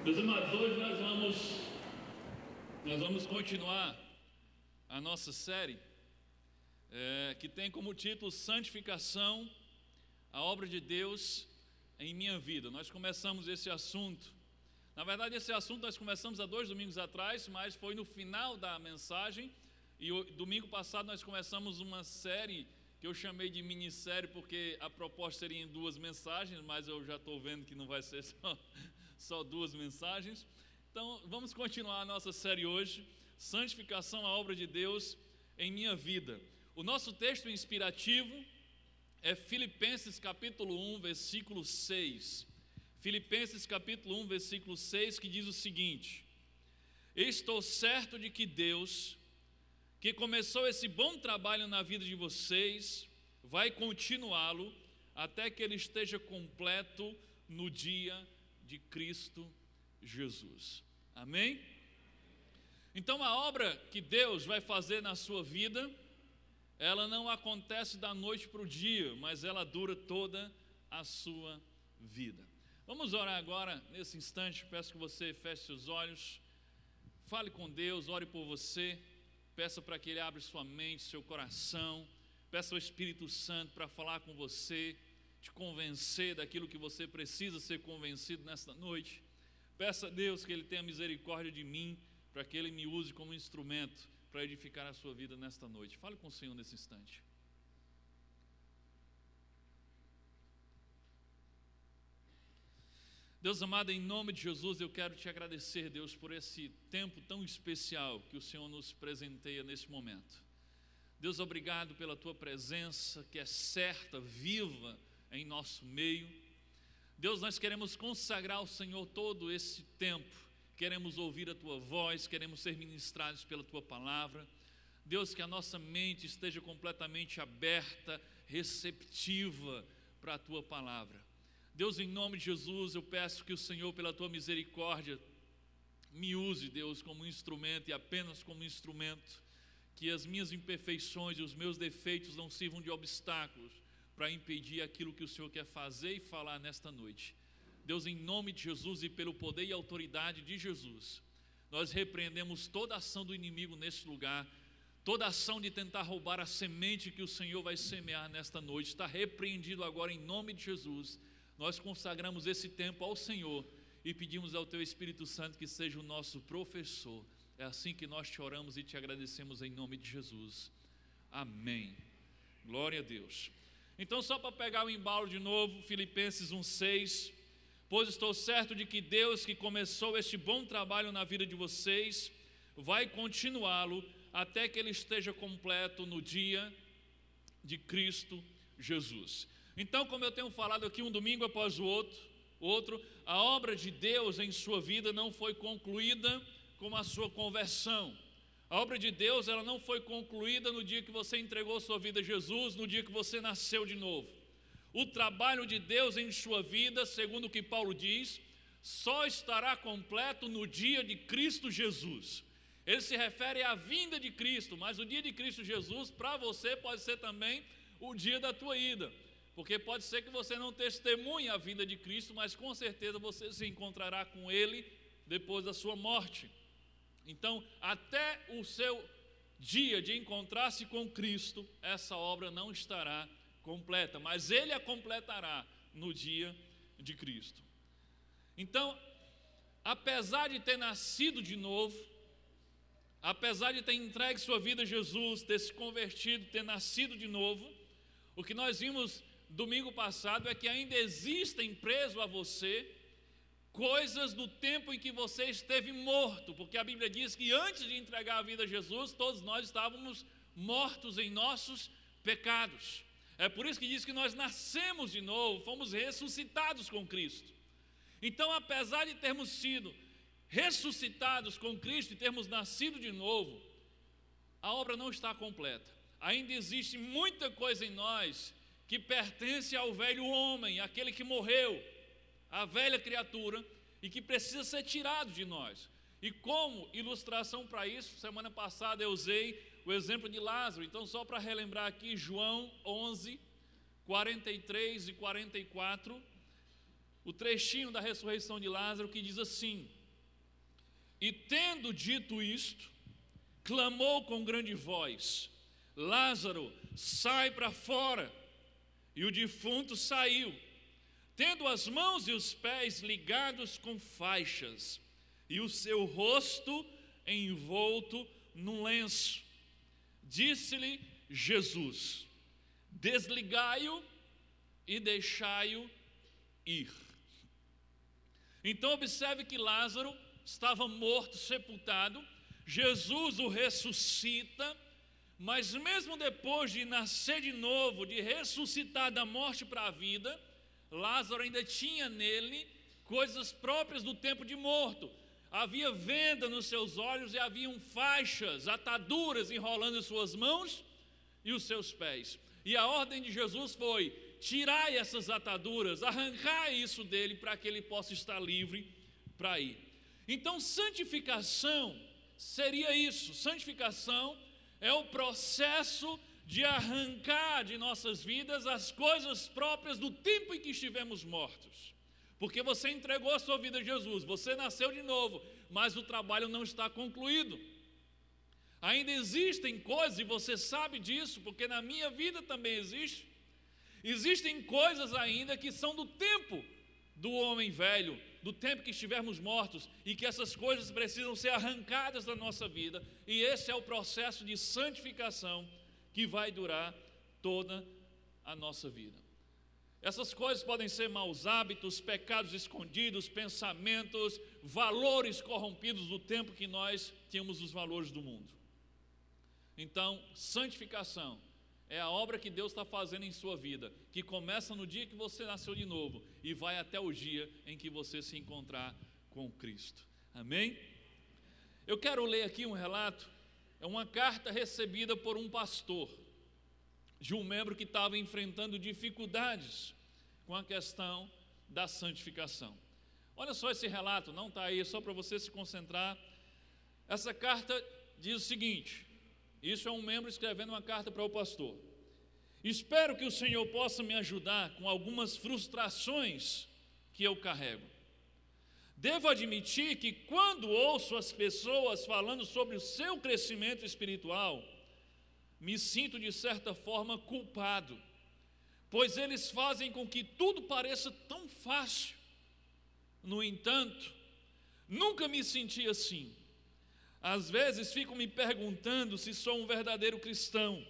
Meus amados, hoje nós vamos continuar a nossa série, que tem como título Santificação, a obra de Deus em minha vida. Nós começamos esse assunto, na verdade esse assunto nós começamos há 2 domingos atrás, mas foi no final da mensagem, e o domingo passado nós começamos uma série que eu chamei de minissérie, porque a proposta seria em 2 mensagens, mas eu já estou vendo que não vai ser só 2 mensagens. Então vamos continuar a nossa série hoje, Santificação, a obra de Deus em minha vida. O nosso texto inspirativo é Filipenses capítulo 1, versículo 6. Filipenses capítulo 1, versículo 6, que diz o seguinte: estou certo de que Deus, que começou esse bom trabalho na vida de vocês, vai continuá-lo até que ele esteja completo no dia de Cristo Jesus. Amém? Então a obra que Deus vai fazer na sua vida, ela não acontece da noite para o dia, mas ela dura toda a sua vida. Vamos orar agora, nesse instante. Peço que você feche seus olhos, fale com Deus, ore por você. Peça para que Ele abra sua mente, seu coração. Peça ao Espírito Santo para falar com você, te convencer daquilo que você precisa ser convencido nesta noite. Peça a Deus que Ele tenha misericórdia de mim, para que Ele me use como instrumento para edificar a sua vida nesta noite. Fale com o Senhor nesse instante. Deus amado, em nome de Jesus, eu quero te agradecer, Deus, por esse tempo tão especial que o Senhor nos presenteia nesse momento. Deus, obrigado pela tua presença, que é certa, viva em nosso meio. Deus, nós queremos consagrar ao Senhor todo esse tempo, queremos ouvir a tua voz, queremos ser ministrados pela tua palavra. Deus, que a nossa mente esteja completamente aberta, receptiva para a tua palavra. Deus, em nome de Jesus, eu peço que o Senhor, pela tua misericórdia, me use, Deus, como instrumento e apenas como instrumento, que as minhas imperfeições e os meus defeitos não sirvam de obstáculos para impedir aquilo que o Senhor quer fazer e falar nesta noite. Deus, em nome de Jesus e pelo poder e autoridade de Jesus, nós repreendemos toda ação do inimigo neste lugar, toda ação de tentar roubar a semente que o Senhor vai semear nesta noite, está repreendido agora em nome de Jesus. Nós consagramos esse tempo ao Senhor e pedimos ao Teu Espírito Santo que seja o nosso professor. É assim que nós te oramos e te agradecemos em nome de Jesus. Amém. Glória a Deus. Então, só para pegar o embalo de novo, Filipenses 1,6: pois estou certo de que Deus, que começou este bom trabalho na vida de vocês, vai continuá-lo até que ele esteja completo no dia de Cristo Jesus. Então, como eu tenho falado aqui um domingo após o outro, a obra de Deus em sua vida não foi concluída com a sua conversão. A obra de Deus, ela não foi concluída no dia que você entregou sua vida a Jesus, no dia que você nasceu de novo. O trabalho de Deus em sua vida, segundo o que Paulo diz, só estará completo no dia de Cristo Jesus. Ele se refere à vinda de Cristo, mas o dia de Cristo Jesus para você pode ser também o dia da tua ida. Porque pode ser que você não testemunhe a vinda de Cristo, mas com certeza você se encontrará com Ele depois da sua morte. Então, até o seu dia de encontrar-se com Cristo, essa obra não estará completa, mas Ele a completará no dia de Cristo. Então, apesar de ter nascido de novo, apesar de ter entregue sua vida a Jesus, ter se convertido, ter nascido de novo, o que nós vimos domingo passado é que ainda existem preso a você coisas do tempo em que você esteve morto, porque a Bíblia diz que antes de entregar a vida a Jesus, todos nós estávamos mortos em nossos pecados. É por isso que diz que nós nascemos de novo, fomos ressuscitados com Cristo. Então, apesar de termos sido ressuscitados com Cristo e termos nascido de novo, a obra não está completa. Ainda existe muita coisa em nós que pertence ao velho homem, aquele que morreu, a velha criatura, e que precisa ser tirado de nós. E como ilustração para isso, semana passada eu usei o exemplo de Lázaro. Então, só para relembrar aqui, João 11, 43 e 44, o trechinho da ressurreição de Lázaro que diz assim: e tendo dito isto, clamou com grande voz: Lázaro, sai para fora. E o defunto saiu, tendo as mãos e os pés ligados com faixas, e o seu rosto envolto num lenço. Disse-lhe Jesus: desligai-o e deixai-o ir. Então observe que Lázaro estava morto, sepultado. Jesus o ressuscita, mas mesmo depois de nascer de novo, de ressuscitar da morte para a vida, Lázaro ainda tinha nele coisas próprias do tempo de morto. Havia venda nos seus olhos e haviam faixas, ataduras enrolando em suas mãos e os seus pés. E a ordem de Jesus foi: tirai essas ataduras, arrancai isso dele para que ele possa estar livre para ir. Então, santificação seria isso. Santificação é o processo de arrancar de nossas vidas as coisas próprias do tempo em que estivemos mortos. Porque você entregou a sua vida a Jesus, você nasceu de novo, mas o trabalho não está concluído. Ainda existem coisas, e você sabe disso, porque na minha vida também existe. Existem coisas ainda que são do tempo do homem velho, do tempo que estivermos mortos, e que essas coisas precisam ser arrancadas da nossa vida, e esse é o processo de santificação que vai durar toda a nossa vida. Essas coisas podem ser maus hábitos, pecados escondidos, pensamentos, valores corrompidos do tempo que nós tínhamos os valores do mundo. Então, santificação é a obra que Deus está fazendo em sua vida, que começa no dia que você nasceu de novo e vai até o dia em que você se encontrar com Cristo. Amém? Eu quero ler aqui um relato, é uma carta recebida por um pastor, de um membro que estava enfrentando dificuldades com a questão da santificação. Olha só esse relato, não está aí, é só para você se concentrar. Essa carta diz o seguinte, isso é um membro escrevendo uma carta para o pastor: espero que o Senhor possa me ajudar com algumas frustrações que eu carrego. Devo admitir que quando ouço as pessoas falando sobre o seu crescimento espiritual, me sinto de certa forma culpado, pois eles fazem com que tudo pareça tão fácil. No entanto, nunca me senti assim. Às vezes fico me perguntando se sou um verdadeiro cristão,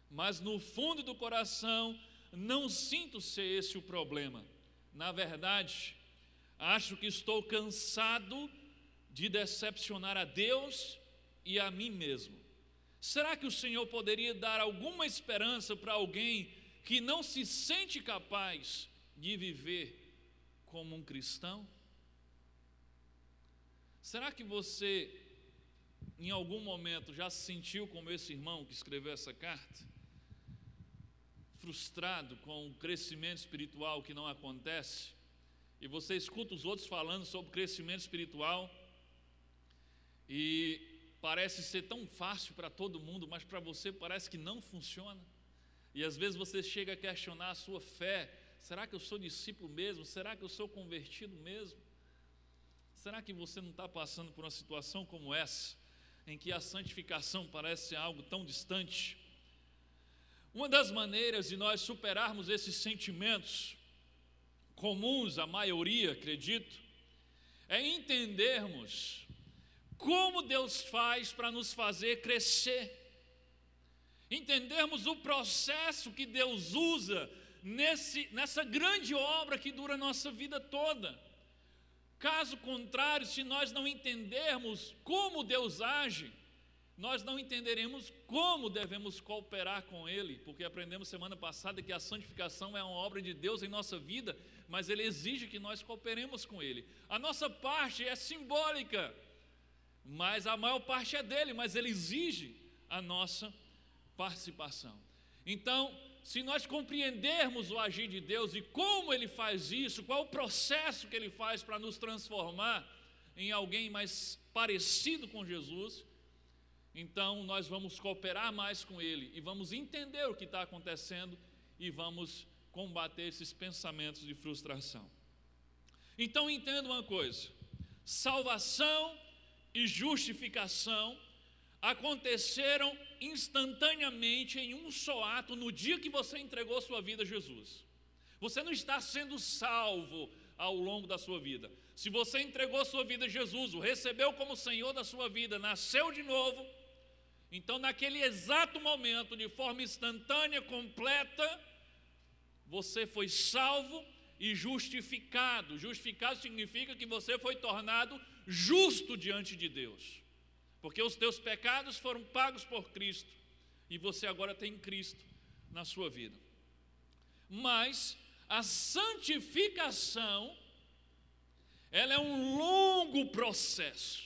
mas no fundo do coração não sinto ser esse o problema. Na verdade, acho que estou cansado de decepcionar a Deus e a mim mesmo. Será que o Senhor poderia dar alguma esperança para alguém que não se sente capaz de viver como um cristão? Será que você, em algum momento, já se sentiu como esse irmão que escreveu essa carta? Frustrado com o crescimento espiritual que não acontece? E você escuta os outros falando sobre crescimento espiritual e parece ser tão fácil para todo mundo, mas para você parece que não funciona. E às vezes você chega a questionar a sua fé: será que eu sou discípulo mesmo? Será que eu sou convertido mesmo? Será que você não está passando por uma situação como essa, em que a santificação parece algo tão distante? Uma das maneiras de nós superarmos esses sentimentos, comuns à maioria, acredito, é entendermos como Deus faz para nos fazer crescer, entendermos o processo que Deus usa nessa grande obra que dura a nossa vida toda. Caso contrário, se nós não entendermos como Deus age, nós não entenderemos como devemos cooperar com Ele, porque aprendemos semana passada que a santificação é uma obra de Deus em nossa vida, mas Ele exige que nós cooperemos com Ele. A nossa parte é simbólica, mas a maior parte é dele, mas Ele exige a nossa participação. Então, se nós compreendermos o agir de Deus e como Ele faz isso, qual o processo que Ele faz para nos transformar em alguém mais parecido com Jesus, então nós vamos cooperar mais com Ele e vamos entender o que está acontecendo e vamos combater esses pensamentos de frustração. Então entenda uma coisa: salvação e justificação aconteceram instantaneamente em um só ato no dia que você entregou sua vida a Jesus. Você não está sendo salvo ao longo da sua vida. Se você entregou sua vida a Jesus, o recebeu como Senhor da sua vida, nasceu de novo, então naquele exato momento, de forma instantânea, completa, você foi salvo e justificado. Justificado significa que você foi tornado justo diante de Deus, porque os teus pecados foram pagos por Cristo e você agora tem Cristo na sua vida. Mas a santificação, ela é um longo processo,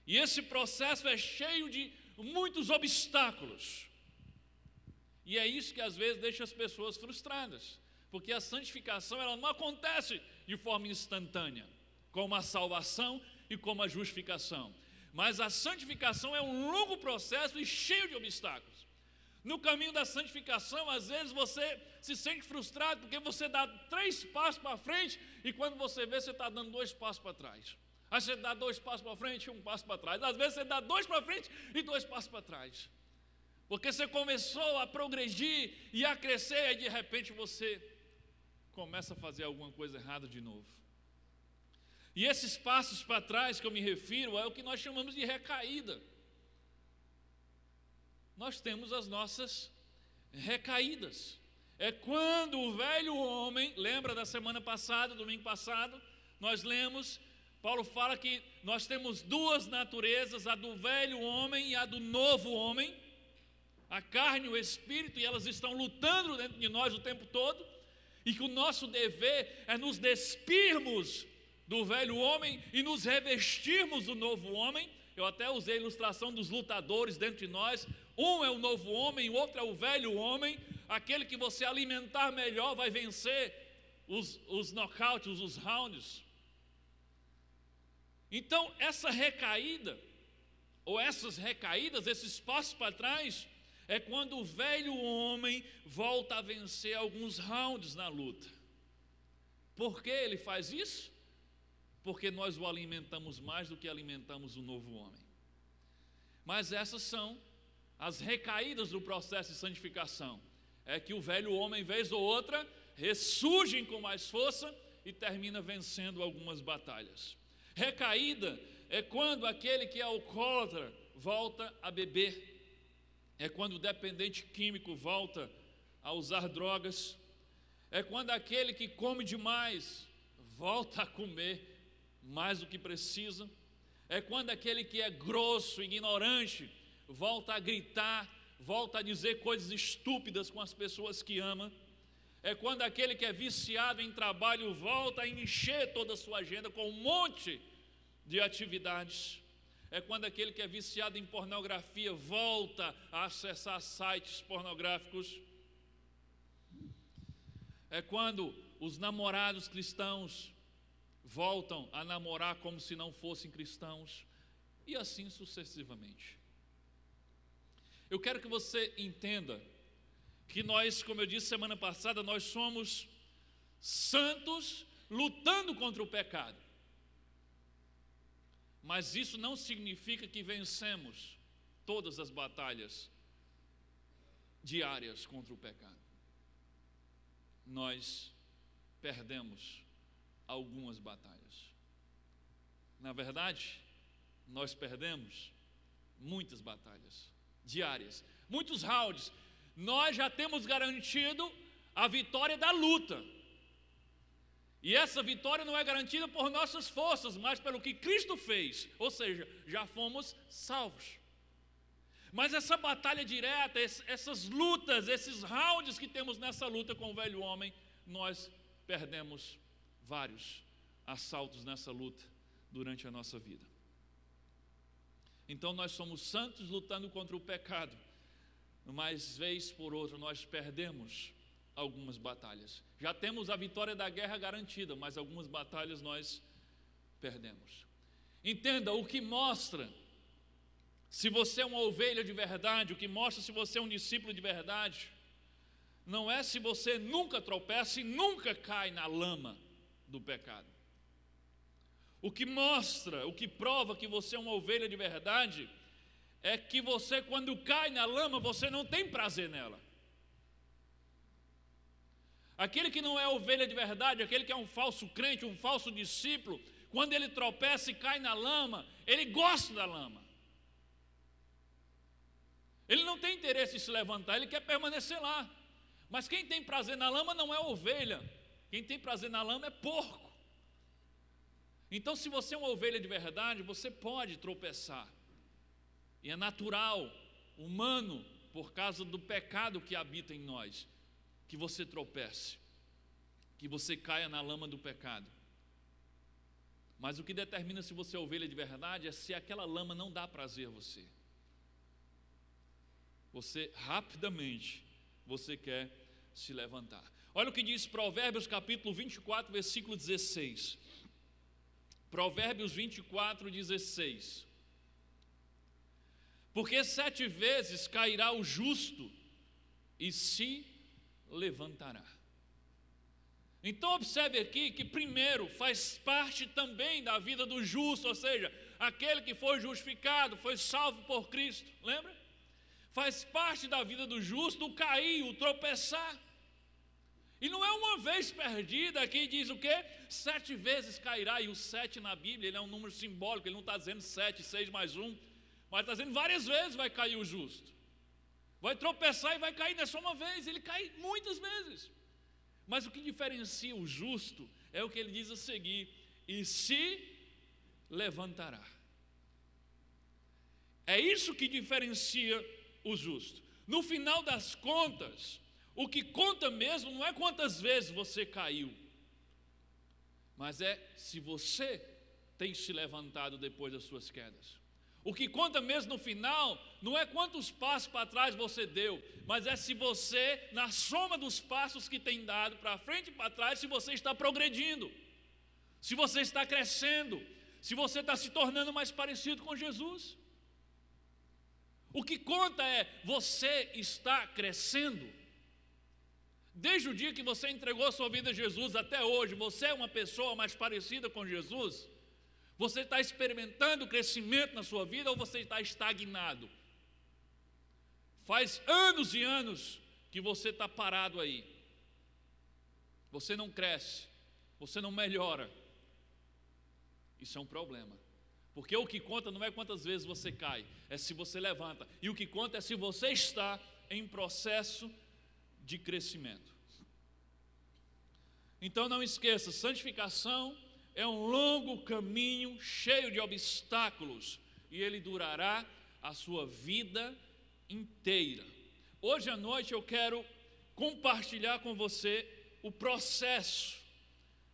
e esse processo é cheio de muitos obstáculos, e é isso que às vezes deixa as pessoas frustradas, porque a santificação, ela não acontece de forma instantânea, como a salvação e como a justificação, mas a santificação é um longo processo e cheio de obstáculos. No caminho da santificação, às vezes você se sente frustrado porque você dá 3 passos para frente e quando você vê, você está dando 2 passos para trás. Aí você dá 2 passos para frente e 1 passo para trás. Às vezes você dá 2 para frente e 2 passos para trás, porque você começou a progredir e a crescer, e de repente você começa a fazer alguma coisa errada de novo. E esses passos para trás que eu me refiro é o que nós chamamos de recaída. Nós temos as nossas recaídas. É quando o velho homem, lembra da semana passada, domingo passado, nós lemos, Paulo fala que nós temos 2 naturezas, a do velho homem e a do novo homem, a carne e o espírito, e elas estão lutando dentro de nós o tempo todo, e que o nosso dever é nos despirmos do velho homem e nos revestirmos do novo homem. Eu até usei a ilustração dos lutadores dentro de nós. Um é o novo homem, o outro é o velho homem. Aquele que você alimentar melhor vai vencer os knockouts, os rounds. Então essa recaída, ou essas recaídas, esses passos para trás, é quando o velho homem volta a vencer alguns rounds na luta. Por que ele faz isso? Porque nós o alimentamos mais do que alimentamos o novo homem. Mas essas são as recaídas do processo de santificação. É que o velho homem, vez ou outra, ressurge com mais força e termina vencendo algumas batalhas. Recaída é quando aquele que é alcoólatra volta a beber. É quando o dependente químico volta a usar drogas. É quando aquele que come demais volta a comer mais do que precisa. É quando aquele que é grosso, ignorante, volta a gritar, volta a dizer coisas estúpidas com as pessoas que ama. É quando aquele que é viciado em trabalho volta a encher toda a sua agenda com um monte de atividades. É quando aquele que é viciado em pornografia volta a acessar sites pornográficos. É quando os namorados cristãos voltam a namorar como se não fossem cristãos, e assim sucessivamente. Eu quero que você entenda que nós, como eu disse semana passada, nós somos santos lutando contra o pecado. Mas isso não significa que vencemos todas as batalhas diárias contra o pecado. Nós perdemos algumas batalhas. Na verdade, nós perdemos muitas batalhas diárias, muitos rounds. Nós já temos garantido a vitória da luta. E essa vitória não é garantida por nossas forças, mas pelo que Cristo fez. Ou seja, já fomos salvos. Mas essa batalha direta, essas lutas, esses rounds que temos nessa luta com o velho homem, nós perdemos vários assaltos nessa luta durante a nossa vida. Então nós somos santos lutando contra o pecado, mas vez por outra nós perdemos algumas batalhas. Já temos a vitória da guerra garantida, mas algumas batalhas nós perdemos. Entenda, o que mostra se você é uma ovelha de verdade, o que mostra se você é um discípulo de verdade, não é se você nunca tropeça e nunca cai na lama. do pecado. O que mostra, o que prova que você é uma ovelha de verdade, é que você, quando cai na lama, você não tem prazer nela. Aquele que não é ovelha de verdade, aquele que é um falso crente, um falso discípulo, quando ele tropeça e cai na lama, ele gosta da lama. Ele não tem interesse em se levantar, ele quer permanecer lá. Mas quem tem prazer na lama não é ovelha, quem tem prazer na lama é porco. Então, se você é uma ovelha de verdade, você pode tropeçar. E é natural, humano, por causa do pecado que habita em nós, que você tropece, que você caia na lama do pecado. Mas o que determina se você é ovelha de verdade é se aquela lama não dá prazer a você. Você rapidamente, você quer se levantar. Olha o que diz Provérbios capítulo 24, versículo 16. Provérbios 24, 16. Porque 7 vezes cairá o justo e se levantará. Então observe aqui que primeiro faz parte também da vida do justo, ou seja, aquele que foi justificado, foi salvo por Cristo, lembra? Faz parte da vida do justo o cair, o tropeçar. E não é uma vez perdida, aqui diz o quê? 7 vezes cairá, e o 7 na Bíblia, ele é um número simbólico, ele não está dizendo 7, 6 mais 1, mas está dizendo várias vezes vai cair o justo. Vai tropeçar e vai cair, não é só uma vez, ele cai muitas vezes. Mas o que diferencia o justo é o que ele diz a seguir: e se levantará. É isso que diferencia o justo. No final das contas, o que conta mesmo não é quantas vezes você caiu, mas é se você tem se levantado depois das suas quedas. O que conta mesmo no final não é quantos passos para trás você deu, mas é se você, na soma dos passos que tem dado para frente e para trás, se você está progredindo, se você está crescendo, se você está se tornando mais parecido com Jesus. O que conta é você está crescendo. Desde o dia que você entregou sua vida a Jesus até hoje, você é uma pessoa mais parecida com Jesus? Você está experimentando crescimento na sua vida ou você está estagnado? Faz anos e anos que você está parado aí. Você não cresce, você não melhora. Isso é um problema. Porque o que conta não é quantas vezes você cai, é se você levanta. E o que conta é se você está em processo de crescimento. Então não esqueça, santificação é um longo caminho cheio de obstáculos e ele durará a sua vida inteira. Hoje à noite eu quero compartilhar com você o processo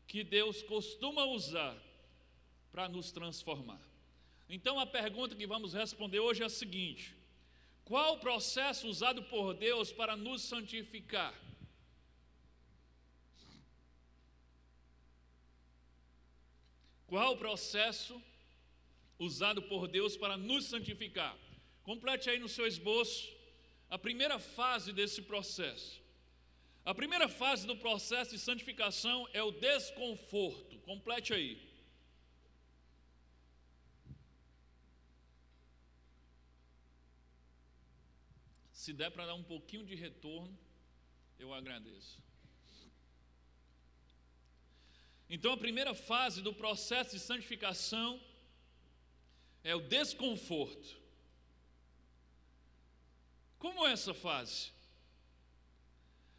que Deus costuma usar para nos transformar. Então a pergunta que vamos responder hoje é a seguinte: qual o processo usado por Deus para nos santificar? Qual o processo usado por Deus para nos santificar? Complete aí no seu esboço a primeira fase desse processo. A primeira fase do processo de santificação é o desconforto. Complete aí. Se der para dar um pouquinho de retorno, eu agradeço. Então a primeira fase do processo de santificação é o desconforto. Como é essa fase?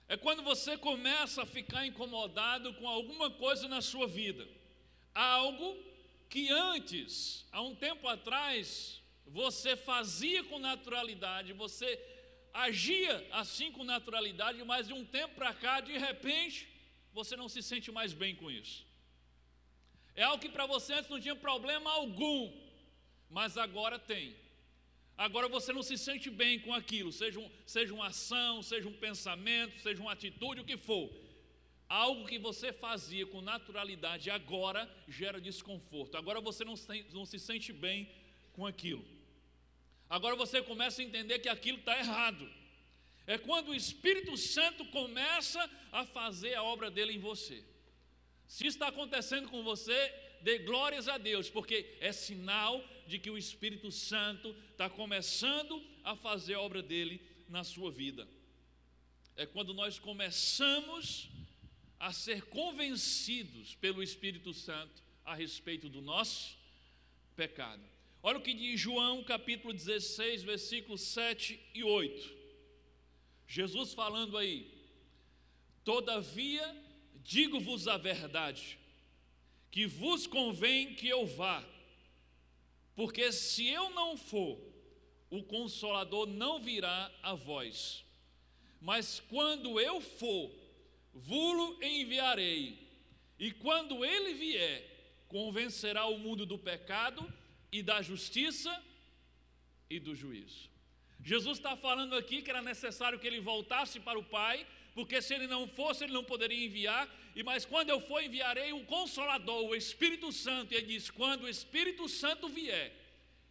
É quando você começa a ficar incomodado com alguma coisa na sua vida. Algo que antes, há um tempo atrás, você fazia com naturalidade, você agia assim com naturalidade, mas de um tempo para cá, de repente, você não se sente mais bem com isso. É algo que para você antes não tinha problema algum, mas agora tem. Agora você não se sente bem com aquilo, seja uma ação, seja um pensamento, seja uma atitude, o que for. Algo que você fazia com naturalidade agora gera desconforto. Agora você não se sente bem com aquilo. Agora você começa a entender que aquilo está errado. É quando o Espírito Santo começa a fazer a obra dele em você. Se está acontecendo com você, dê glórias a Deus, porque é sinal de que o Espírito Santo está começando a fazer a obra dele na sua vida. É quando nós começamos a ser convencidos pelo Espírito Santo a respeito do nosso pecado. Olha o que diz João capítulo 16, versículos 7 e 8. Jesus falando aí: todavia digo-vos a verdade, que vos convém que eu vá, porque se eu não for, o Consolador não virá a vós, mas quando eu for, vou-lo enviarei, e quando ele vier, convencerá o mundo do pecado e da justiça e do juízo. Jesus está falando aqui que era necessário que ele voltasse para o Pai, porque se ele não fosse, ele não poderia enviar, mas quando eu for, enviarei o Consolador, o Espírito Santo, e ele diz, quando o Espírito Santo vier,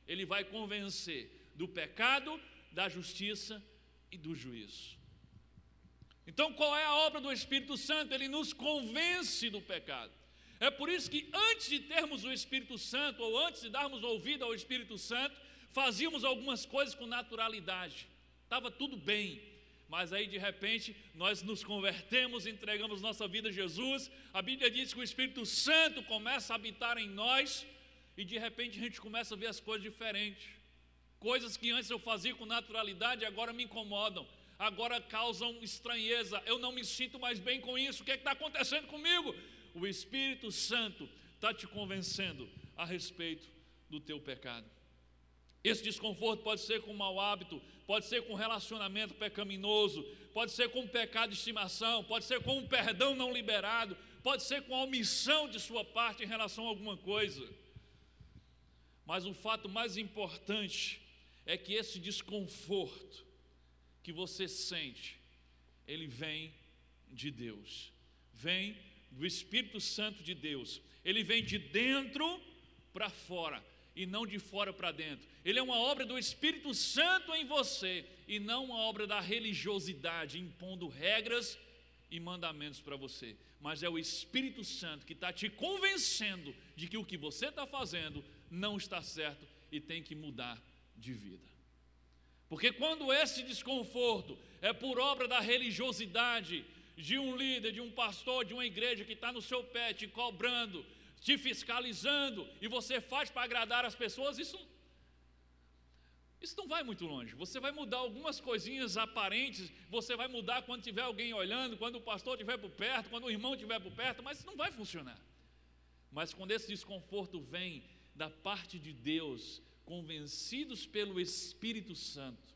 ele vai convencer do pecado, da justiça e do juízo. Então qual é a obra do Espírito Santo? Ele nos convence do pecado. É por isso que antes de termos o Espírito Santo, ou antes de darmos ouvido ao Espírito Santo, fazíamos algumas coisas com naturalidade, estava tudo bem, mas aí de repente nós nos convertemos, entregamos nossa vida a Jesus. A Bíblia diz que o Espírito Santo começa a habitar em nós, e de repente a gente começa a ver as coisas diferentes, coisas que antes eu fazia com naturalidade, agora me incomodam, agora causam estranheza, eu não me sinto mais bem com isso. O que está acontecendo comigo? O Espírito Santo está te convencendo a respeito do teu pecado. Esse desconforto pode ser com um mau hábito, pode ser com um relacionamento pecaminoso, pode ser com um pecado de estimação, pode ser com um perdão não liberado, pode ser com a omissão de sua parte em relação a alguma coisa. Mas o fato mais importante é que esse desconforto que você sente, ele vem de Deus, vem do Espírito Santo de Deus. Ele vem de dentro para fora e não de fora para dentro. Ele é uma obra do Espírito Santo em você e não uma obra da religiosidade impondo regras e mandamentos para você, mas é o Espírito Santo que está te convencendo de que o que você está fazendo não está certo e tem que mudar de vida. Porque quando esse desconforto é por obra da religiosidade de um líder, de um pastor, de uma igreja que está no seu pé, te cobrando, te fiscalizando, e você faz para agradar as pessoas, isso não vai muito longe. Você vai mudar algumas coisinhas aparentes, você vai mudar quando tiver alguém olhando, quando o pastor estiver por perto, quando o irmão estiver por perto, mas isso não vai funcionar. Mas quando esse desconforto vem da parte de Deus, convencidos pelo Espírito Santo,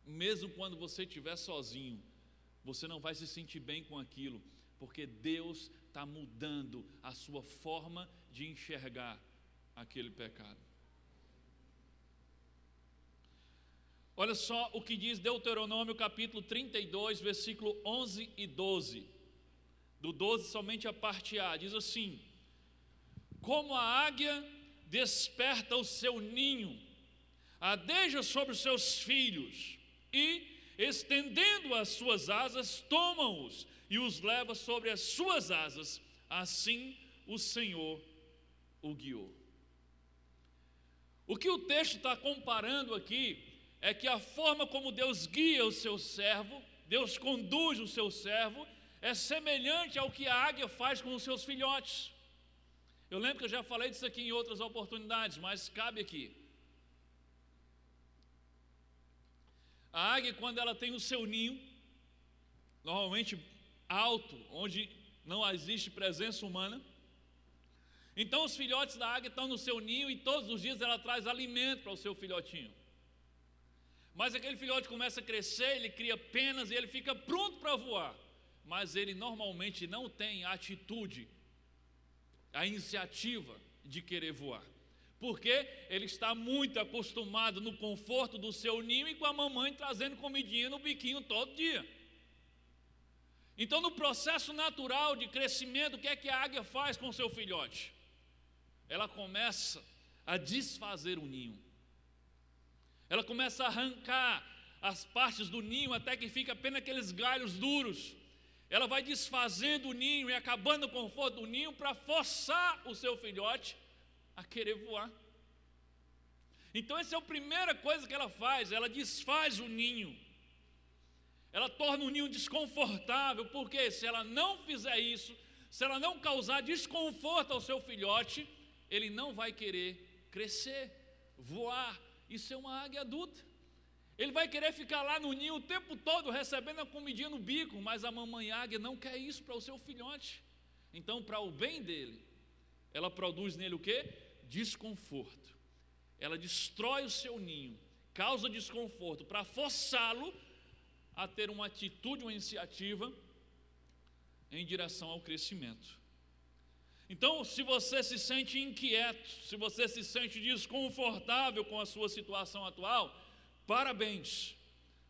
mesmo quando você estiver sozinho, você não vai se sentir bem com aquilo, porque Deus está mudando a sua forma de enxergar aquele pecado. Olha só o que diz Deuteronômio capítulo 32, versículo 11 e 12. Do 12 somente a parte A, diz assim: como a águia desperta o seu ninho, adeja sobre os seus filhos, e estendendo as suas asas, toma-os e os leva sobre as suas asas, assim o Senhor o guiou. O que o texto está comparando aqui é que a forma como Deus guia o seu servo, Deus conduz o seu servo, é semelhante ao que a águia faz com os seus filhotes. Eu lembro que eu já falei disso aqui em outras oportunidades, mas cabe aqui. A águia, quando ela tem o seu ninho, normalmente alto, onde não existe presença humana, então os filhotes da águia estão no seu ninho e todos os dias ela traz alimento para o seu filhotinho. Mas aquele filhote começa a crescer, ele cria penas e ele fica pronto para voar, mas ele normalmente não tem a atitude, a iniciativa de querer voar, porque ele está muito acostumado no conforto do seu ninho e com a mamãe trazendo comidinha no biquinho todo dia. Então, no processo natural de crescimento, o que é que a águia faz com o seu filhote? Ela começa a desfazer o ninho. Ela começa a arrancar as partes do ninho até que fica apenas aqueles galhos duros. ela vai desfazendo o ninho e acabando o conforto do ninho para forçar o seu filhote a querer voar. Então essa é a primeira coisa que ela faz, ela desfaz o ninho. Ela torna o ninho desconfortável, porque se ela não fizer isso, se ela não causar desconforto ao seu filhote, ele não vai querer crescer, voar e ser uma águia adulta. Ele vai querer ficar lá no ninho o tempo todo recebendo a comidinha no bico, mas a mamãe águia não quer isso para o seu filhote. Então, para o bem dele, ela produz nele o quê? Desconforto. Ela destrói o seu ninho, causa desconforto para forçá-lo a ter uma atitude, uma iniciativa em direção ao crescimento. Então, se você se sente inquieto, se você se sente desconfortável com a sua situação atual, parabéns,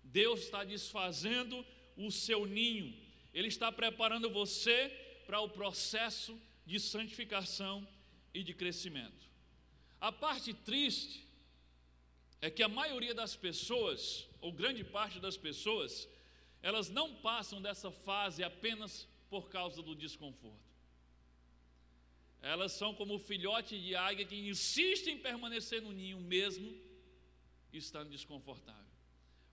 Deus está desfazendo o seu ninho, Ele está preparando você para o processo de santificação e de crescimento. A parte triste é que a maioria das pessoas, ou grande parte das pessoas, elas não passam dessa fase apenas por causa do desconforto. Elas são como o filhote de águia que insiste em permanecer no ninho mesmo estando desconfortável.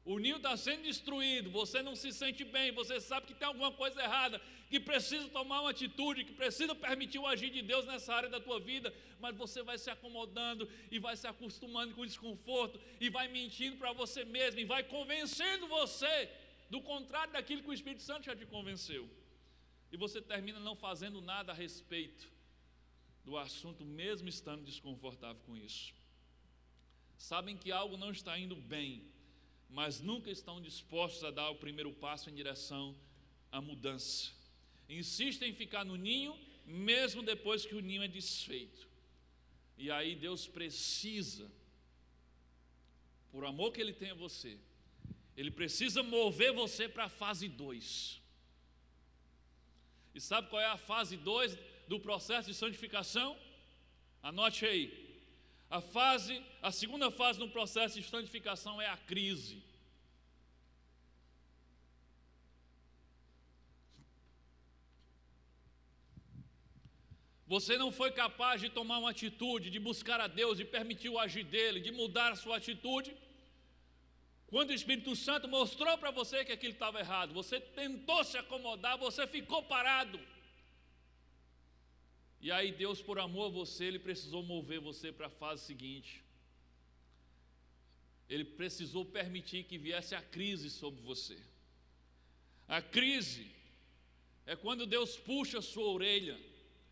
O ninho está sendo destruído, você não se sente bem, você sabe que tem alguma coisa errada, que precisa tomar uma atitude, que precisa permitir o agir de Deus nessa área da tua vida, mas você vai se acomodando e vai se acostumando com o desconforto e vai mentindo para você mesmo e vai convencendo você do contrário daquilo que o Espírito Santo já te convenceu. E você termina não fazendo nada a respeito do assunto, mesmo estando desconfortável com isso. Sabem que algo não está indo bem, mas nunca estão dispostos a dar o primeiro passo em direção à mudança. Insistem em ficar no ninho, mesmo depois que o ninho é desfeito. E aí Deus precisa, por amor que Ele tem a você, Ele precisa mover você para a fase 2. E sabe qual é a fase 2 do processo de santificação? Anote aí. A segunda fase no processo de santificação é a crise. Você não foi capaz de tomar uma atitude, de buscar a Deus, de permitir o agir dEle, de mudar a sua atitude. Quando o Espírito Santo mostrou para você que aquilo estava errado, você tentou se acomodar, você ficou parado. E aí Deus, por amor a você, Ele precisou mover você para a fase seguinte. Ele precisou permitir que viesse a crise sobre você. A crise é quando Deus puxa a sua orelha.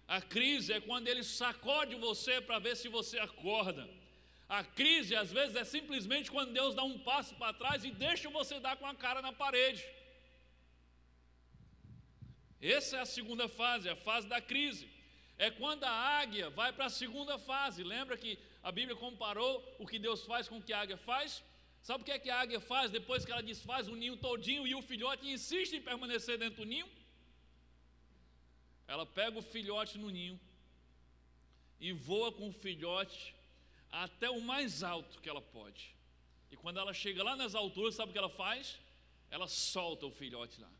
A crise é quando Ele sacode você para ver se você acorda. A crise às vezes é simplesmente quando Deus dá um passo para trás e deixa você dar com a cara na parede. Essa é a segunda fase, a fase da crise. É quando a águia vai para a segunda fase. Lembra que a Bíblia comparou o que Deus faz com o que a águia faz? Sabe o que é que a águia faz depois que ela desfaz o ninho todinho e o filhote insiste em permanecer dentro do ninho? Ela pega o filhote no ninho e voa com o filhote até o mais alto que ela pode. E quando ela chega lá nas alturas, sabe o que ela faz? Ela solta o filhote lá.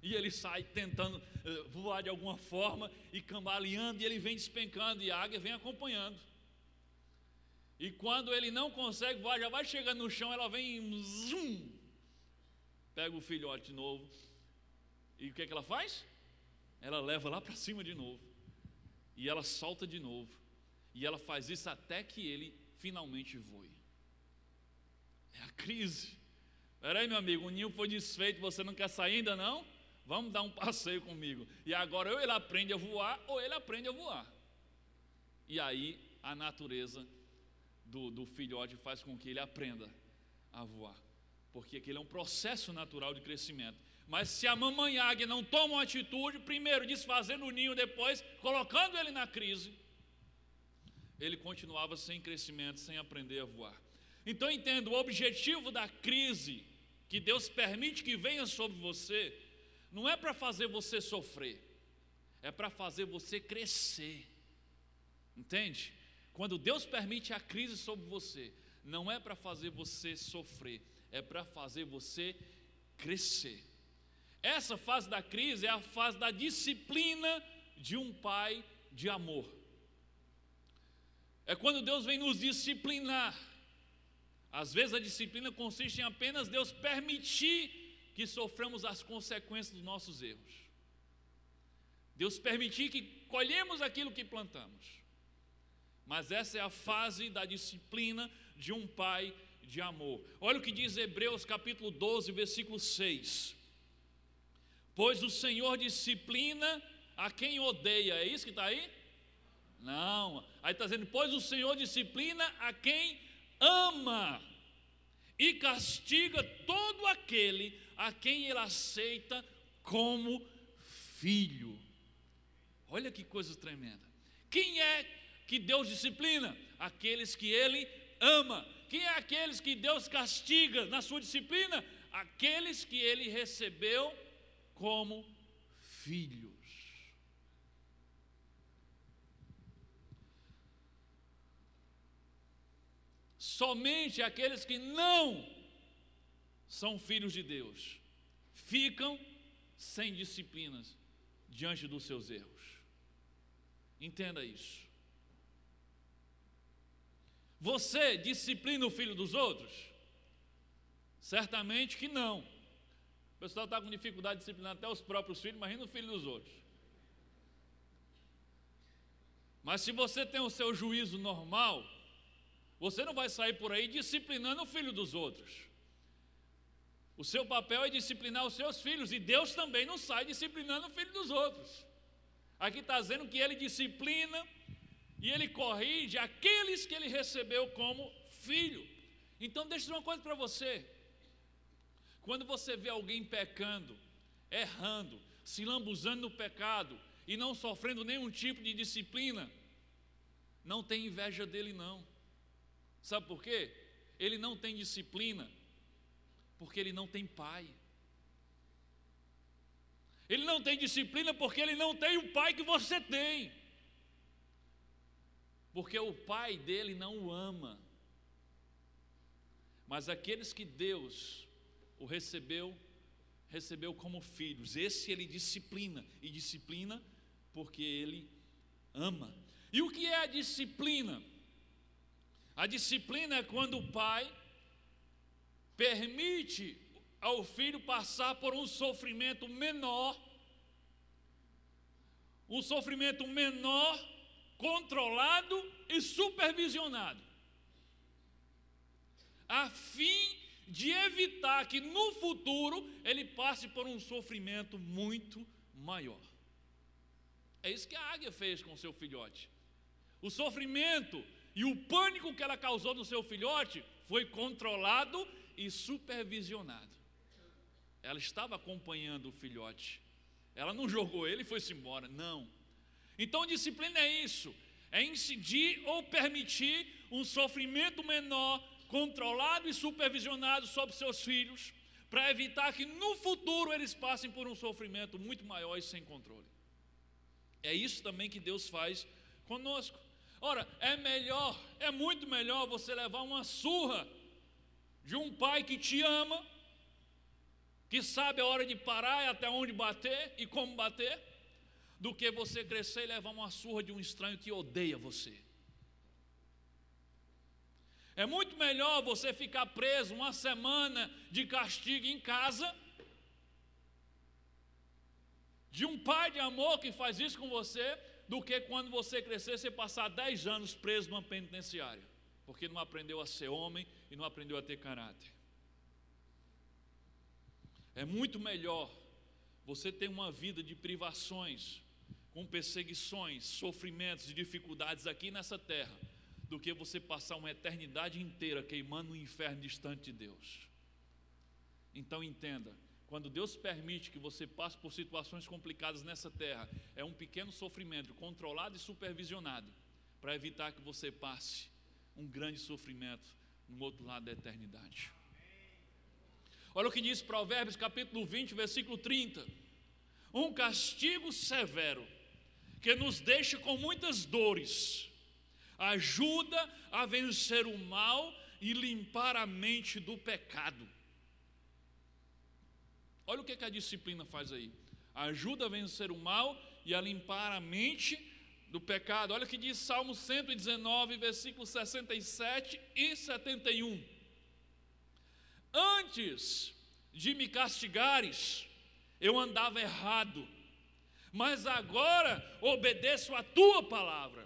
E ele sai tentando voar de alguma forma e cambaleando, e ele vem despencando, e a águia vem acompanhando. E quando ele não consegue voar, já vai chegando no chão, ela vem, zoom, pega o filhote de novo. E o que é que ela faz? Ela leva lá para cima de novo. E ela solta de novo. E ela faz isso até que ele finalmente voe. É a crise. Peraí, meu amigo, o ninho foi desfeito, você não quer sair ainda não? Vamos dar um passeio comigo. E agora ou ele aprende a voar, ou ele aprende a voar. E aí a natureza do filhote faz com que ele aprenda a voar. Porque aquele é um processo natural de crescimento. Mas se a mamãe águia não toma uma atitude, primeiro desfazendo o ninho, depois colocando ele na crise, ele continuava sem crescimento, sem aprender a voar. Então entenda, o objetivo da crise que Deus permite que venha sobre você, não é para fazer você sofrer, é para fazer você crescer. Entende? Quando Deus permite a crise sobre você, não é para fazer você sofrer, é para fazer você crescer. Essa fase da crise é a fase da disciplina de um pai de amor. É quando Deus vem nos disciplinar. Às vezes a disciplina consiste em apenas Deus permitir que soframos as consequências dos nossos erros. Deus permitir que colhemos aquilo que plantamos. Mas essa é a fase da disciplina de um pai de amor. Olha o que diz Hebreus capítulo 12, versículo 6. Pois o Senhor disciplina a quem odeia. É isso que está aí? Não. Aí está dizendo, pois o Senhor disciplina a quem ama e castiga todo aquele a quem ele aceita como filho. Olha que coisa tremenda. Quem é que Deus disciplina? Aqueles que ele ama. Quem é aqueles que Deus castiga na sua disciplina? Aqueles que ele recebeu como filhos. Somente aqueles que não são filhos de Deus ficam sem disciplinas diante dos seus erros. Entenda isso. Você disciplina o filho dos outros? Certamente que não. O pessoal está com dificuldade de disciplinar até os próprios filhos, imagina o filho dos outros. Mas se você tem o seu juízo normal, você não vai sair por aí disciplinando o filho dos outros. O seu papel é disciplinar os seus filhos, e Deus também não sai disciplinando o filho dos outros. Aqui está dizendo que ele disciplina e ele corrige aqueles que ele recebeu como filho. Então deixa eu dizer uma coisa para você. Quando você vê alguém pecando, errando, se lambuzando no pecado e não sofrendo nenhum tipo de disciplina, não tem inveja dele não. Sabe por quê? Ele não tem disciplina porque ele não tem pai. Ele não tem disciplina porque ele não tem o pai que você tem. Porque o pai dele não o ama. Mas aqueles que Deus o recebeu como filhos, esse ele disciplina, e disciplina porque ele ama. E o que é a disciplina? A disciplina é quando o pai permite ao filho passar por um sofrimento menor, controlado e supervisionado, a fim de evitar que no futuro ele passe por um sofrimento muito maior. É isso que a águia fez com o seu filhote. O sofrimento e o pânico que ela causou no seu filhote foi controlado e supervisionado. Ela estava acompanhando o filhote. Ela não jogou ele e foi-se embora, não. Então disciplina é isso, é incidir ou permitir um sofrimento menor, controlado e supervisionado sobre seus filhos, para evitar que no futuro eles passem por um sofrimento muito maior e sem controle. É isso também que Deus faz conosco. Ora, é muito melhor você levar uma surra de um pai que te ama, que sabe a hora de parar e até onde bater e como bater, do que você crescer e levar uma surra de um estranho que odeia você. É muito melhor você ficar preso uma semana de castigo em casa, de um pai de amor que faz isso com você, do que quando você crescer, você passar 10 anos preso numa penitenciária, porque não aprendeu a ser homem e não aprendeu a ter caráter. É muito melhor você ter uma vida de privações, com perseguições, sofrimentos e dificuldades aqui nessa terra, do que você passar uma eternidade inteira queimando no inferno distante de Deus. Então entenda, quando Deus permite que você passe por situações complicadas nessa terra, é um pequeno sofrimento controlado e supervisionado, para evitar que você passe um grande sofrimento no outro lado da eternidade. Olha o que diz Provérbios capítulo 20, versículo 30. Um castigo severo, que nos deixa com muitas dores, ajuda a vencer o mal e limpar a mente do pecado. Olha o que a disciplina faz aí. Ajuda a vencer o mal e a limpar a mente do pecado. Olha o que diz Salmo 119, versículos 67 e 71. Antes de me castigares, eu andava errado, mas agora obedeço a tua palavra.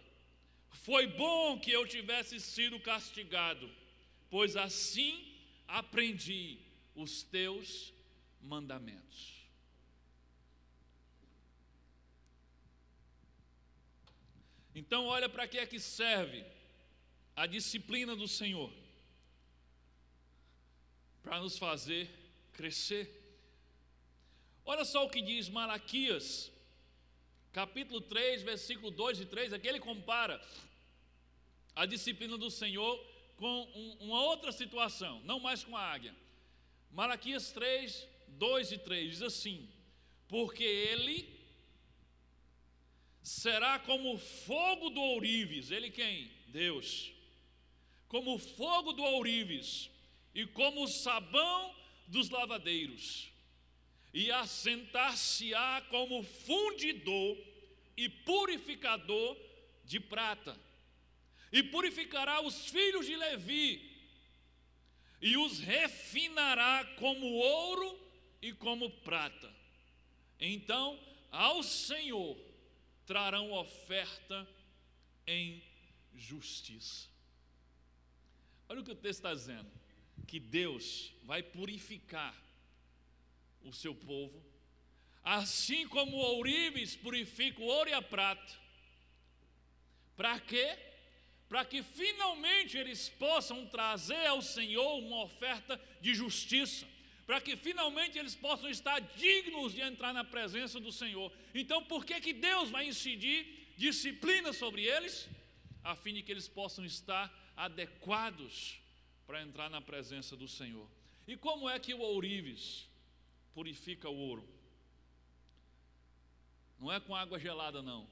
Foi bom que eu tivesse sido castigado, pois assim aprendi os teus mandamentos. Então olha para que é que serve a disciplina do Senhor. Para nos fazer crescer. Olha só o que diz Malaquias, capítulo 3, versículo 2 e 3. Aqui ele compara a disciplina do Senhor com uma outra situação, não mais com a águia. Malaquias 3, 2 e 3 diz assim: porque ele será como o fogo do ourives. Ele quem? Deus. Como o fogo do ourives e como o sabão dos lavadeiros, e assentar-se-á como fundidor e purificador de prata, e purificará os filhos de Levi, e os refinará como ouro e como prata. Então ao Senhor trarão oferta em justiça. Olha o que o texto está dizendo, que Deus vai purificar o seu povo, assim como o ourives purifica o ouro e a prata. Para quê? Para que finalmente eles possam trazer ao Senhor uma oferta de justiça, para que finalmente eles possam estar dignos de entrar na presença do Senhor. Então por que Deus vai incidir disciplina sobre eles? A fim de que eles possam estar adequados para entrar na presença do Senhor. E como é que o ourives purifica o ouro? Não é com água gelada não,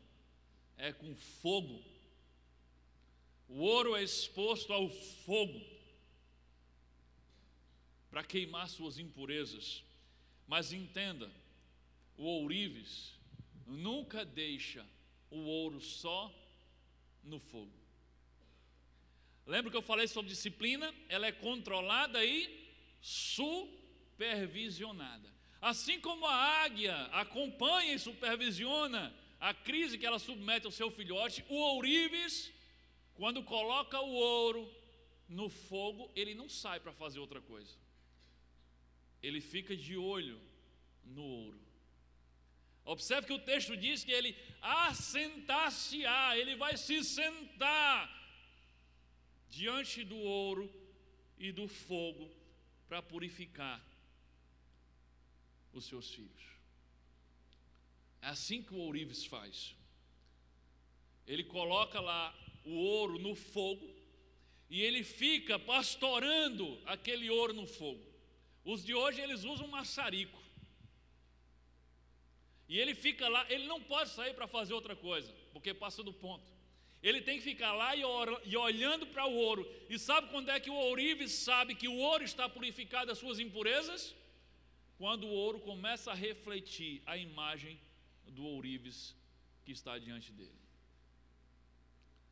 é com fogo. O ouro é exposto ao fogo para queimar suas impurezas. Mas entenda, o ourives nunca deixa o ouro só no fogo. Lembra que eu falei sobre disciplina? Ela é controlada e supervisionada. Assim como a águia acompanha e supervisiona a crise que ela submete ao seu filhote, o ourives, quando coloca o ouro no fogo, ele não sai para fazer outra coisa. Ele fica de olho no ouro. Observe que o texto diz que ele assentar-se-á, ele vai se sentar diante do ouro e do fogo para purificar os seus filhos. É assim que o ourives faz. Ele coloca lá o ouro no fogo e ele fica pastorando aquele ouro no fogo. Os de hoje eles usam maçarico. E ele fica lá, ele não pode sair para fazer outra coisa, porque passa do ponto. Ele tem que ficar lá e olhando para o ouro. E sabe quando é que o ourives sabe que o ouro está purificado das suas impurezas? Quando o ouro começa a refletir a imagem do ourives que está diante dele.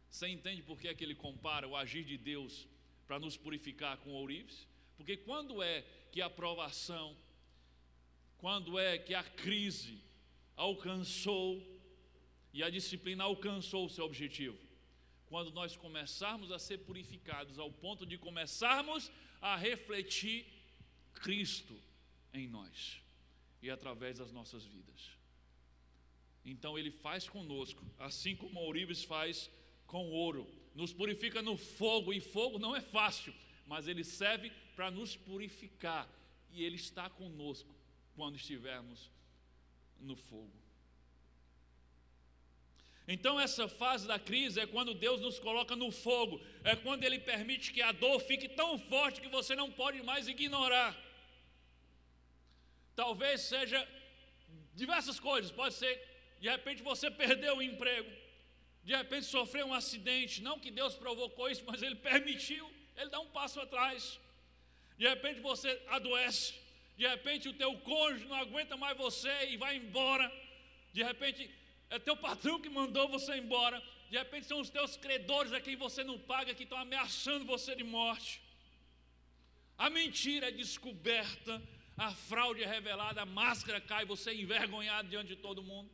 Você entende por que é que ele compara o agir de Deus para nos purificar com o ourives? Porque quando é que a provação, quando é que a crise alcançou e a disciplina alcançou o seu objetivo? Quando nós começarmos a ser purificados ao ponto de começarmos a refletir Cristo em nós e através das nossas vidas. Então ele faz conosco, assim como o ourives faz com o ouro, nos purifica no fogo, e fogo não é fácil, mas ele serve para nos purificar, e ele está conosco quando estivermos no fogo. Então essa fase da crise é quando Deus nos coloca no fogo, é quando Ele permite que a dor fique tão forte que você não pode mais ignorar. Talvez seja diversas coisas, pode ser de repente você perdeu o emprego, de repente sofreu um acidente, não que Deus provocou isso, mas Ele permitiu, Ele dá um passo atrás. De repente você adoece, de repente o teu cônjuge não aguenta mais você e vai embora, de repente é teu patrão que mandou você embora, de repente são os teus credores a quem você não paga, que estão ameaçando você de morte. A mentira é descoberta, a fraude é revelada, a máscara cai, você é envergonhado diante de todo mundo.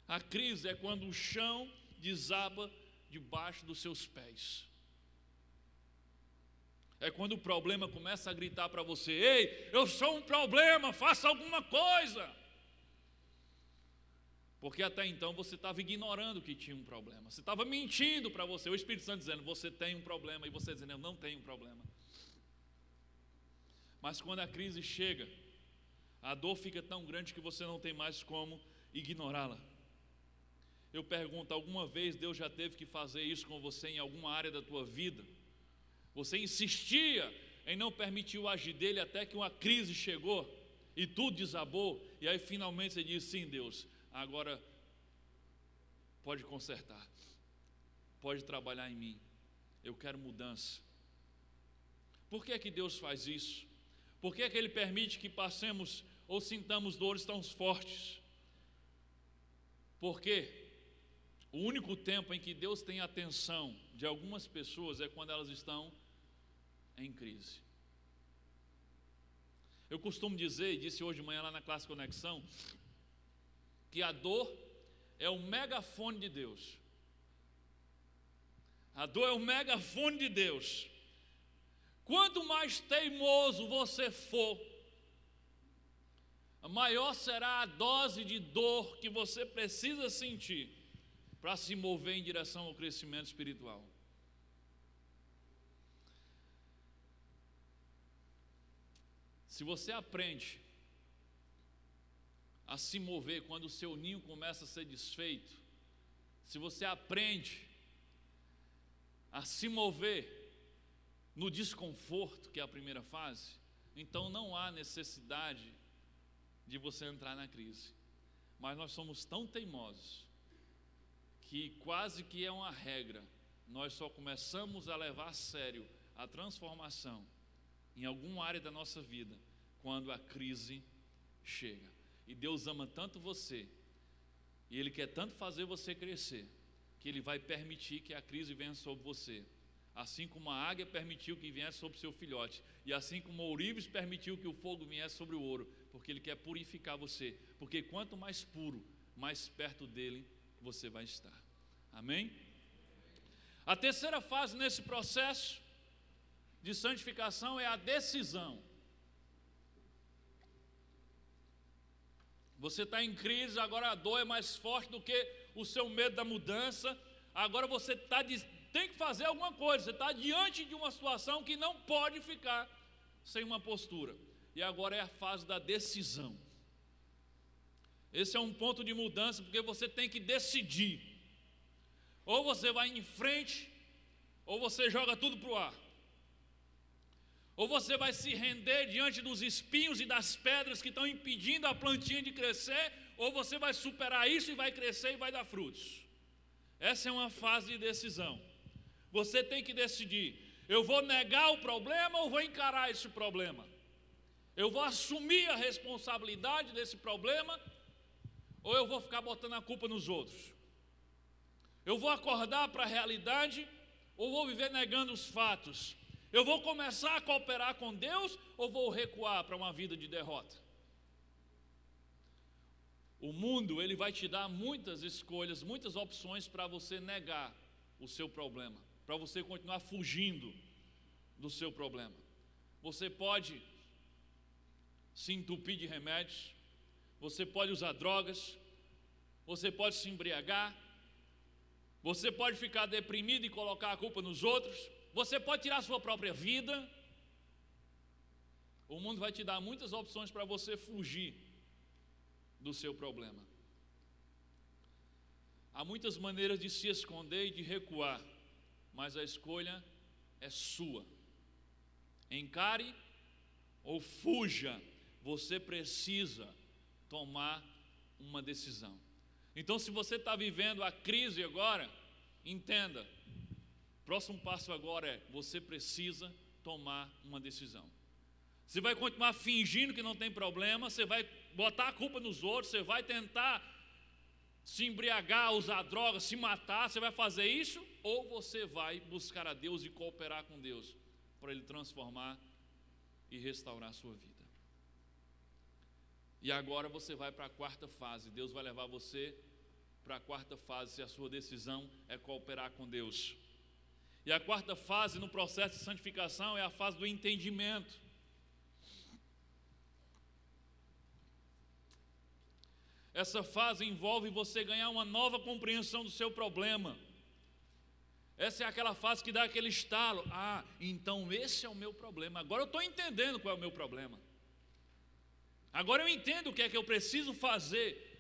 A crise é quando o chão desaba debaixo dos seus pés. É quando o problema começa a gritar para você: ei, eu sou um problema, faça alguma coisa. Porque até então você estava ignorando que tinha um problema, você estava mentindo para você, o Espírito Santo dizendo: você tem um problema, e você dizendo: eu não tenho um problema. Mas quando a crise chega, a dor fica tão grande que você não tem mais como ignorá-la. Eu pergunto, alguma vez Deus já teve que fazer isso com você em alguma área da tua vida? Você insistia em não permitir o agir dele até que uma crise chegou e tudo desabou, e aí finalmente você diz: sim, Deus, agora pode consertar, pode trabalhar em mim, eu quero mudança. Por que é que Deus faz isso? Por que é que Ele permite que passemos ou sintamos dores tão fortes? Porque o único tempo em que Deus tem atenção de algumas pessoas é quando elas estão em crise. Eu costumo dizer, e disse hoje de manhã lá na classe Conexão, que a dor é o megafone de Deus. A dor é o megafone de Deus. Quanto mais teimoso você for, maior será a dose de dor que você precisa sentir para se mover em direção ao crescimento espiritual. Se você aprende a se mover quando o seu ninho começa a ser desfeito, se você aprende a se mover no desconforto, que é a primeira fase, então não há necessidade de você entrar na crise. Mas nós somos tão teimosos que quase que é uma regra, nós só começamos a levar a sério a transformação em alguma área da nossa vida quando a crise chega. E Deus ama tanto você, e Ele quer tanto fazer você crescer, que Ele vai permitir que a crise venha sobre você, assim como a águia permitiu que viesse sobre o seu filhote, e assim como o ourives permitiu que o fogo viesse sobre o ouro, porque Ele quer purificar você, porque quanto mais puro, mais perto dEle você vai estar. Amém? A terceira fase nesse processo de santificação é a decisão. Você está em crise, agora a dor é mais forte do que o seu medo da mudança, agora você tem que fazer alguma coisa, você está diante de uma situação que não pode ficar sem uma postura, e agora é a fase da decisão. Esse é um ponto de mudança, porque você tem que decidir, ou você vai em frente, ou você joga tudo para o ar. Ou você vai se render diante dos espinhos e das pedras que estão impedindo a plantinha de crescer, ou você vai superar isso e vai crescer e vai dar frutos. Essa é uma fase de decisão. Você tem que decidir: eu vou negar o problema ou vou encarar esse problema? Eu vou assumir a responsabilidade desse problema ou eu vou ficar botando a culpa nos outros? Eu vou acordar para a realidade ou vou viver negando os fatos? Eu vou começar a cooperar com Deus ou vou recuar para uma vida de derrota? O mundo, ele vai te dar muitas escolhas, muitas opções para você negar o seu problema, para você continuar fugindo do seu problema. Você pode se entupir de remédios, você pode usar drogas, você pode se embriagar, você pode ficar deprimido e colocar a culpa nos outros, você pode tirar a sua própria vida. O mundo vai te dar muitas opções para você fugir do seu problema. Há muitas maneiras de se esconder e de recuar, mas a escolha é sua. Encare ou fuja, você precisa tomar uma decisão. Então, se você está vivendo a crise agora, entenda, o próximo passo agora é: você precisa tomar uma decisão. Você vai continuar fingindo que não tem problema, você vai botar a culpa nos outros, você vai tentar se embriagar, usar drogas, se matar, você vai fazer isso? Ou você vai buscar a Deus e cooperar com Deus para Ele transformar e restaurar a sua vida? E agora você vai para a quarta fase. Deus vai levar você para a quarta fase, se a sua decisão é cooperar com Deus. E a quarta fase no processo de santificação é a fase do entendimento. Essa fase envolve você ganhar uma nova compreensão do seu problema. Essa é aquela fase que dá aquele estalo. Ah, então esse é o meu problema. Agora eu estou entendendo qual é o meu problema. Agora eu entendo o que é que eu preciso fazer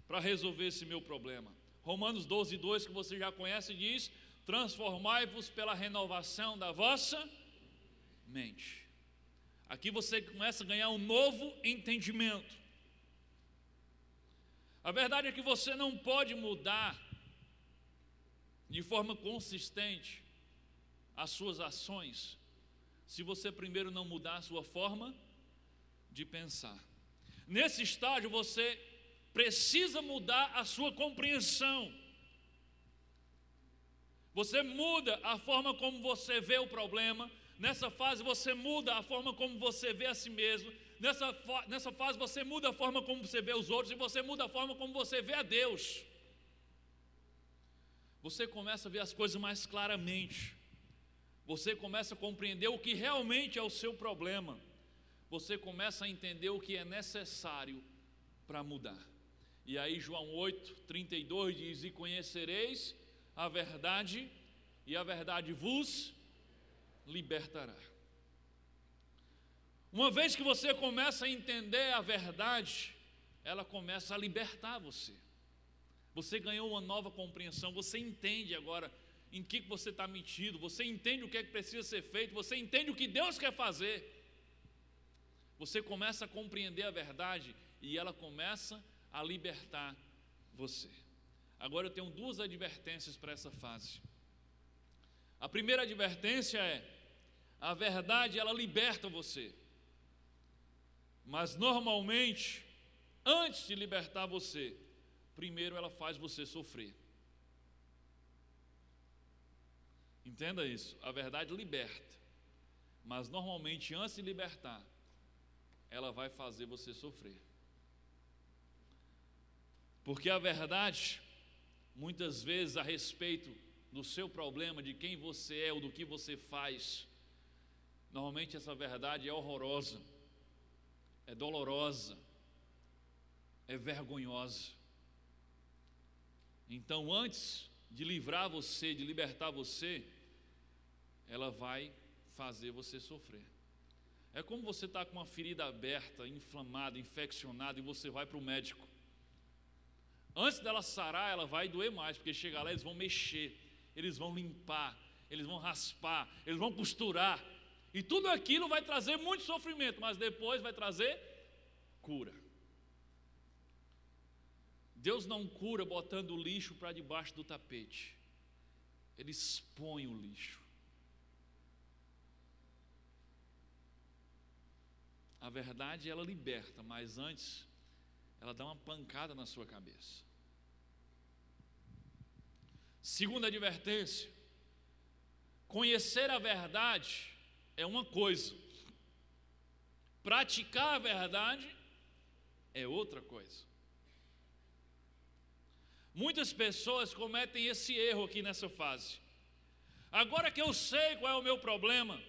para resolver esse meu problema. Romanos 12:2, que você já conhece, diz: transformai-vos pela renovação da vossa mente. Aqui você começa a ganhar um novo entendimento. A verdade é que você não pode mudar de forma consistente as suas ações se você primeiro não mudar a sua forma de pensar. Nesse estágio você precisa mudar a sua compreensão. Você muda a forma como você vê o problema. Nessa fase você muda a forma como você vê a si mesmo. Nessa fase você muda a forma como você vê os outros. E você muda a forma como você vê a Deus. Você começa a ver as coisas mais claramente. Você começa a compreender o que realmente é o seu problema. Você começa a entender o que é necessário para mudar. E aí João 8:32 diz: e conhecereis a verdade, e a verdade vos libertará. Uma vez que você começa a entender a verdade, ela começa a libertar você. Você ganhou uma nova compreensão, você entende agora em que você está metido, você entende o que é que precisa ser feito, você entende o que Deus quer fazer. Você começa a compreender a verdade e ela começa a libertar você. Agora eu tenho duas advertências para essa fase. A primeira advertência é: a verdade ela liberta você. Mas normalmente, antes de libertar você, primeiro ela faz você sofrer. Entenda isso, a verdade liberta. Mas normalmente antes de libertar, ela vai fazer você sofrer. Porque a verdade, muitas vezes a respeito do seu problema, de quem você é ou do que você faz, normalmente essa verdade é horrorosa, é dolorosa, é vergonhosa. Então antes de livrar você, de libertar você, ela vai fazer você sofrer. É como você está com uma ferida aberta, inflamada, infeccionada, e você vai para o médico. Antes dela sarar, ela vai doer mais, porque chegar lá eles vão mexer, eles vão limpar, eles vão raspar, eles vão costurar, e tudo aquilo vai trazer muito sofrimento, mas depois vai trazer cura. Deus não cura botando o lixo para debaixo do tapete, Ele expõe o lixo. A verdade ela liberta, mas antes ela dá uma pancada na sua cabeça. Segunda advertência: conhecer a verdade é uma coisa, praticar a verdade é outra coisa. Muitas pessoas cometem esse erro aqui nessa fase. Agora que eu sei qual é o meu problema,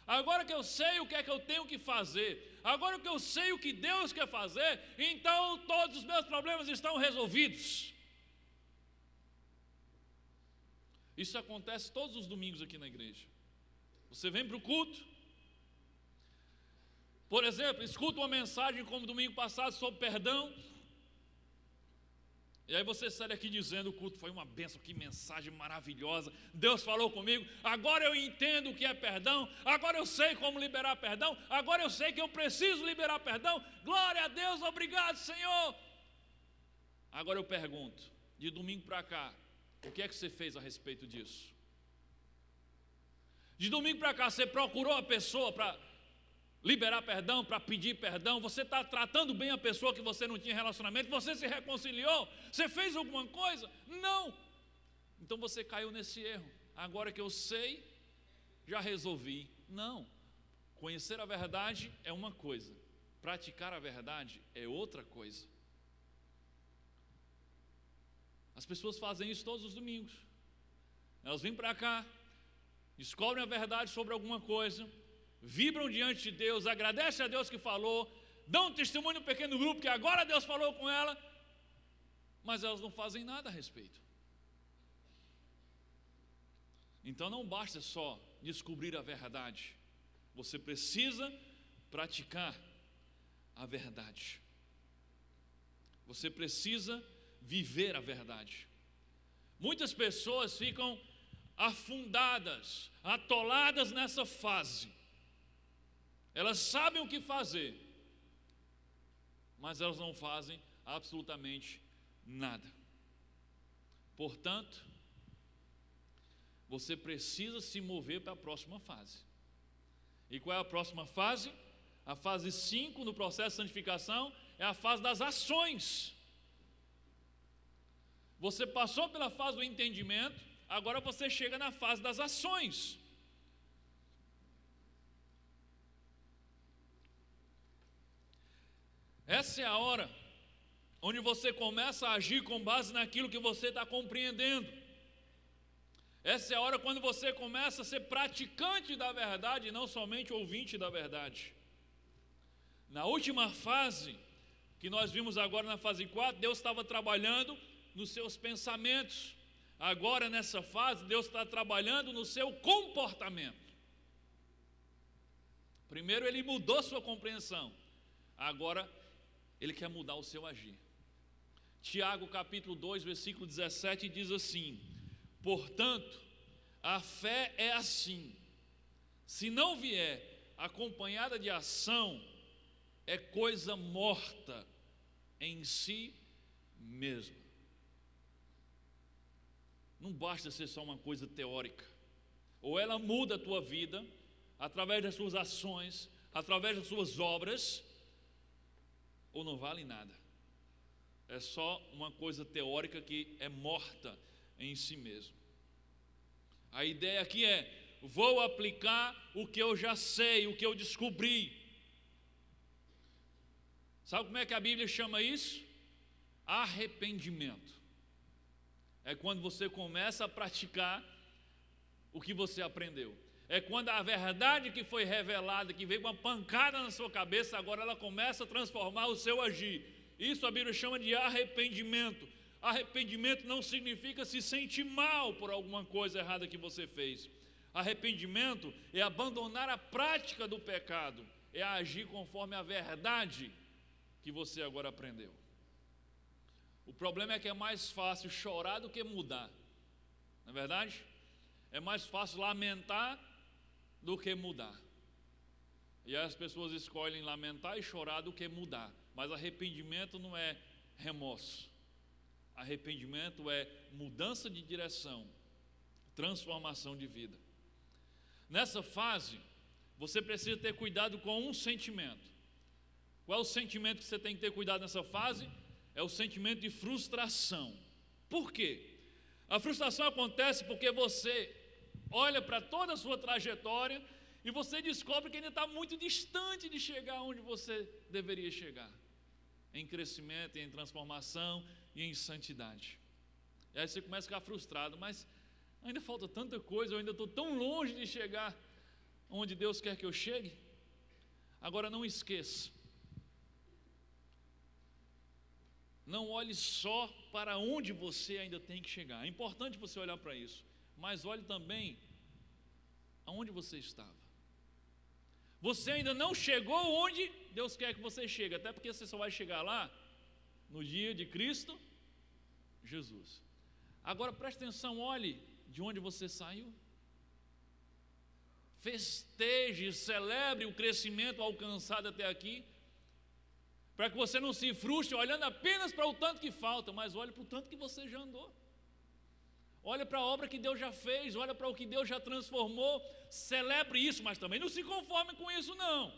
agora que eu sei o que é que eu tenho que fazer, agora que eu sei o que Deus quer fazer, então todos os meus problemas estão resolvidos. Isso acontece todos os domingos aqui na igreja. Você vem para o culto, por exemplo, escuta uma mensagem como domingo passado sobre perdão, e aí você sai daqui dizendo: o culto foi uma bênção, que mensagem maravilhosa, Deus falou comigo, agora eu entendo o que é perdão, agora eu sei como liberar perdão, agora eu sei que eu preciso liberar perdão, glória a Deus, obrigado Senhor. Agora eu pergunto, de domingo para cá, o que é que você fez a respeito disso? De domingo para cá, você procurou a pessoa para liberar perdão, para pedir perdão. Você está tratando bem a pessoa que você não tinha relacionamento, você se reconciliou, você fez alguma coisa? Não. Então você caiu nesse erro. Agora que eu sei, já resolvi. Não. Conhecer a verdade é uma coisa, praticar a verdade é outra coisa. As pessoas fazem isso todos os domingos. Elas vêm para cá, descobrem a verdade sobre alguma coisa, vibram diante de Deus, agradecem a Deus que falou, dão um testemunho no pequeno grupo que agora Deus falou com ela, mas elas não fazem nada a respeito. Então não basta só descobrir a verdade, você precisa praticar a verdade. Você precisa viver a verdade. Muitas pessoas ficam afundadas, atoladas nessa fase. Elas sabem o que fazer, mas elas não fazem absolutamente nada. Portanto, você precisa se mover para a próxima fase. E qual é a próxima fase? A fase 5 no processo de santificação é a fase das ações. Você passou pela fase do entendimento, agora você chega na fase das ações. Essa é a hora onde você começa a agir com base naquilo que você está compreendendo. Essa é a hora quando você começa a ser praticante da verdade e não somente ouvinte da verdade. Na última fase, que nós vimos agora na fase 4, Deus estava trabalhando nos seus pensamentos. Agora nessa fase, Deus está trabalhando no seu comportamento. Primeiro Ele mudou sua compreensão, agora Ele quer mudar o seu agir. Tiago capítulo 2, versículo 17 diz assim: portanto, a fé é assim, se não vier acompanhada de ação, é coisa morta em si mesma. Não basta ser só uma coisa teórica. Ou ela muda a tua vida através das suas ações, através das suas obras, ou não vale nada. É só uma coisa teórica que é morta em si mesmo. A ideia aqui é: vou aplicar o que eu já sei, o que eu descobri. Sabe como é que a Bíblia chama isso? Arrependimento. É quando você começa a praticar o que você aprendeu. É quando a verdade que foi revelada, que veio com uma pancada na sua cabeça, agora ela começa a transformar o seu agir. Isso a Bíblia chama de arrependimento. Arrependimento não significa se sentir mal por alguma coisa errada que você fez. Arrependimento é abandonar a prática do pecado, é agir conforme a verdade que você agora aprendeu. O problema é que é mais fácil chorar do que mudar, não é verdade? É mais fácil lamentar do que mudar. E aí as pessoas escolhem lamentar e chorar do que mudar. Mas arrependimento não é remorso. Arrependimento é mudança de direção, transformação de vida. Nessa fase, você precisa ter cuidado com um sentimento. Qual é o sentimento que você tem que ter cuidado nessa fase? É o sentimento de frustração. Por quê? A frustração acontece porque você olha para toda a sua trajetória e você descobre que ainda está muito distante de chegar onde você deveria chegar, em crescimento, em transformação e em santidade. E aí você começa a ficar frustrado, mas ainda falta tanta coisa, eu ainda estou tão longe de chegar onde Deus quer que eu chegue. Agora não esqueça, não olhe só para onde você ainda tem que chegar. É importante você olhar para isso, mas olhe também aonde você estava. Você ainda não chegou onde Deus quer que você chegue, até porque você só vai chegar lá no dia de Cristo Jesus. Agora preste atenção, olhe de onde você saiu. Festeje, celebre o crescimento alcançado até aqui, para que você não se frustre olhando apenas para o tanto que falta, mas olhe para o tanto que você já andou. Olha para a obra que Deus já fez, olha para o que Deus já transformou, celebre isso, mas também não se conforme com isso não.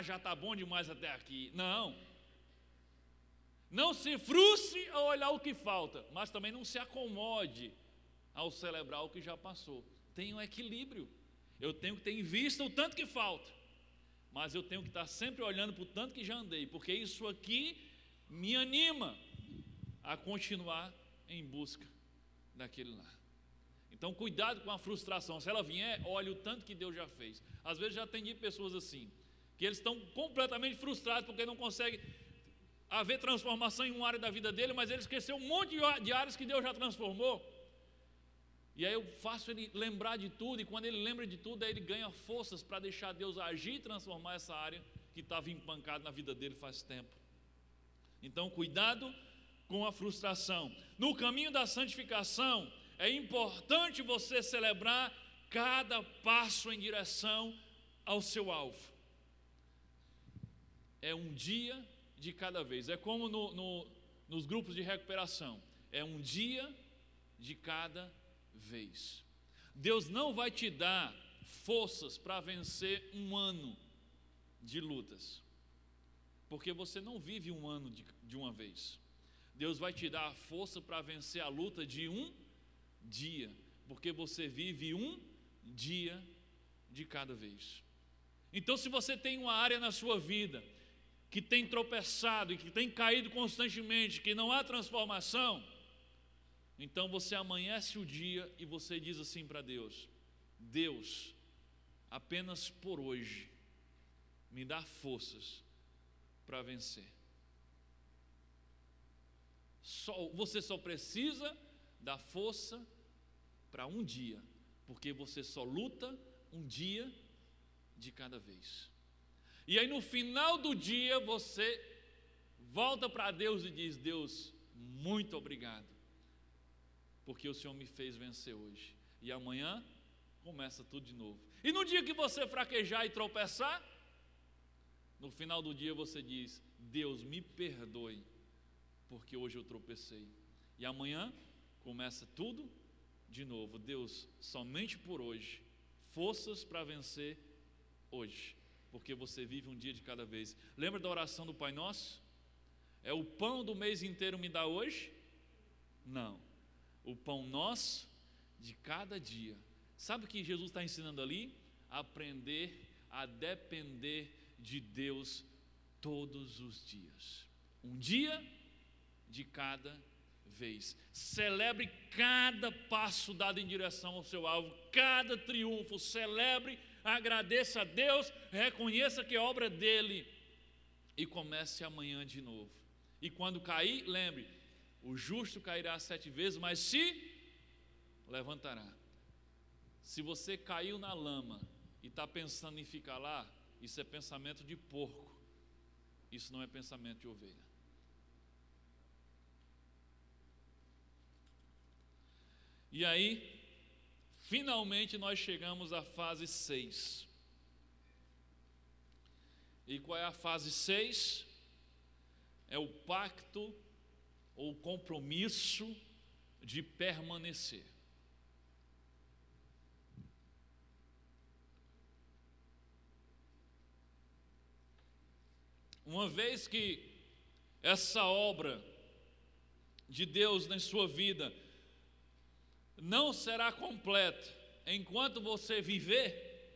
já está bom demais até aqui. Não se frustre ao olhar o que falta, mas também não se acomode ao celebrar o que já passou. Tenha um equilíbrio. Eu tenho que ter em vista o tanto que falta, mas eu tenho que estar sempre olhando para o tanto que já andei, porque isso aqui me anima a continuar em busca daquele lá. Então cuidado com a frustração. Se ela vier, olhe o tanto que Deus já fez. Às vezes já atendi pessoas assim, que eles estão completamente frustrados porque não conseguem haver transformação em uma área da vida dele, mas ele esqueceu um monte de áreas que Deus já transformou. E aí eu faço ele lembrar de tudo, e quando ele lembra de tudo, aí ele ganha forças para deixar Deus agir e transformar essa área que estava empancada na vida dele faz tempo. Então cuidado com a frustração. No caminho da santificação, é importante você celebrar cada passo em direção ao seu alvo. É um dia de cada vez. É como nos grupos de recuperação. É um dia de cada vez. Deus não vai te dar forças para vencer um ano de lutas, porque você não vive um ano de uma vez. Deus vai te dar a força para vencer a luta de um dia, porque você vive um dia de cada vez. Então, se você tem uma área na sua vida que tem tropeçado e que tem caído constantemente, que não há transformação, então você amanhece o dia e você diz assim para Deus: Deus, apenas por hoje me dá forças para vencer. Você só precisa da força para um dia, porque você só luta um dia de cada vez. E aí no final do dia você volta para Deus e diz: Deus, muito obrigado, porque o Senhor me fez vencer hoje. E amanhã começa tudo de novo. E no dia que você fraquejar e tropeçar, no final do dia você diz: Deus, me perdoe, porque hoje eu tropecei. E amanhã começa tudo de novo. Deus, somente por hoje, forças para vencer hoje, porque você vive um dia de cada vez. Lembra da oração do Pai Nosso? É o pão do mês inteiro me dá hoje? Não, o pão nosso de cada dia. Sabe o que Jesus está ensinando ali? Aprender a depender de Deus todos os dias. Um dia de cada vez. Celebre cada passo dado em direção ao seu alvo, cada triunfo. Celebre, agradeça a Deus, reconheça que é obra dele e comece amanhã de novo. E quando cair, lembre: o justo cairá 7 vezes, mas se levantará. Se você caiu na lama e está pensando em ficar lá, isso é pensamento de porco, isso não é pensamento de ovelha. E aí, finalmente nós chegamos à fase 6. E qual é a fase 6? É o pacto ou compromisso de permanecer. Uma vez que essa obra de Deus na sua vida não será completa enquanto você viver,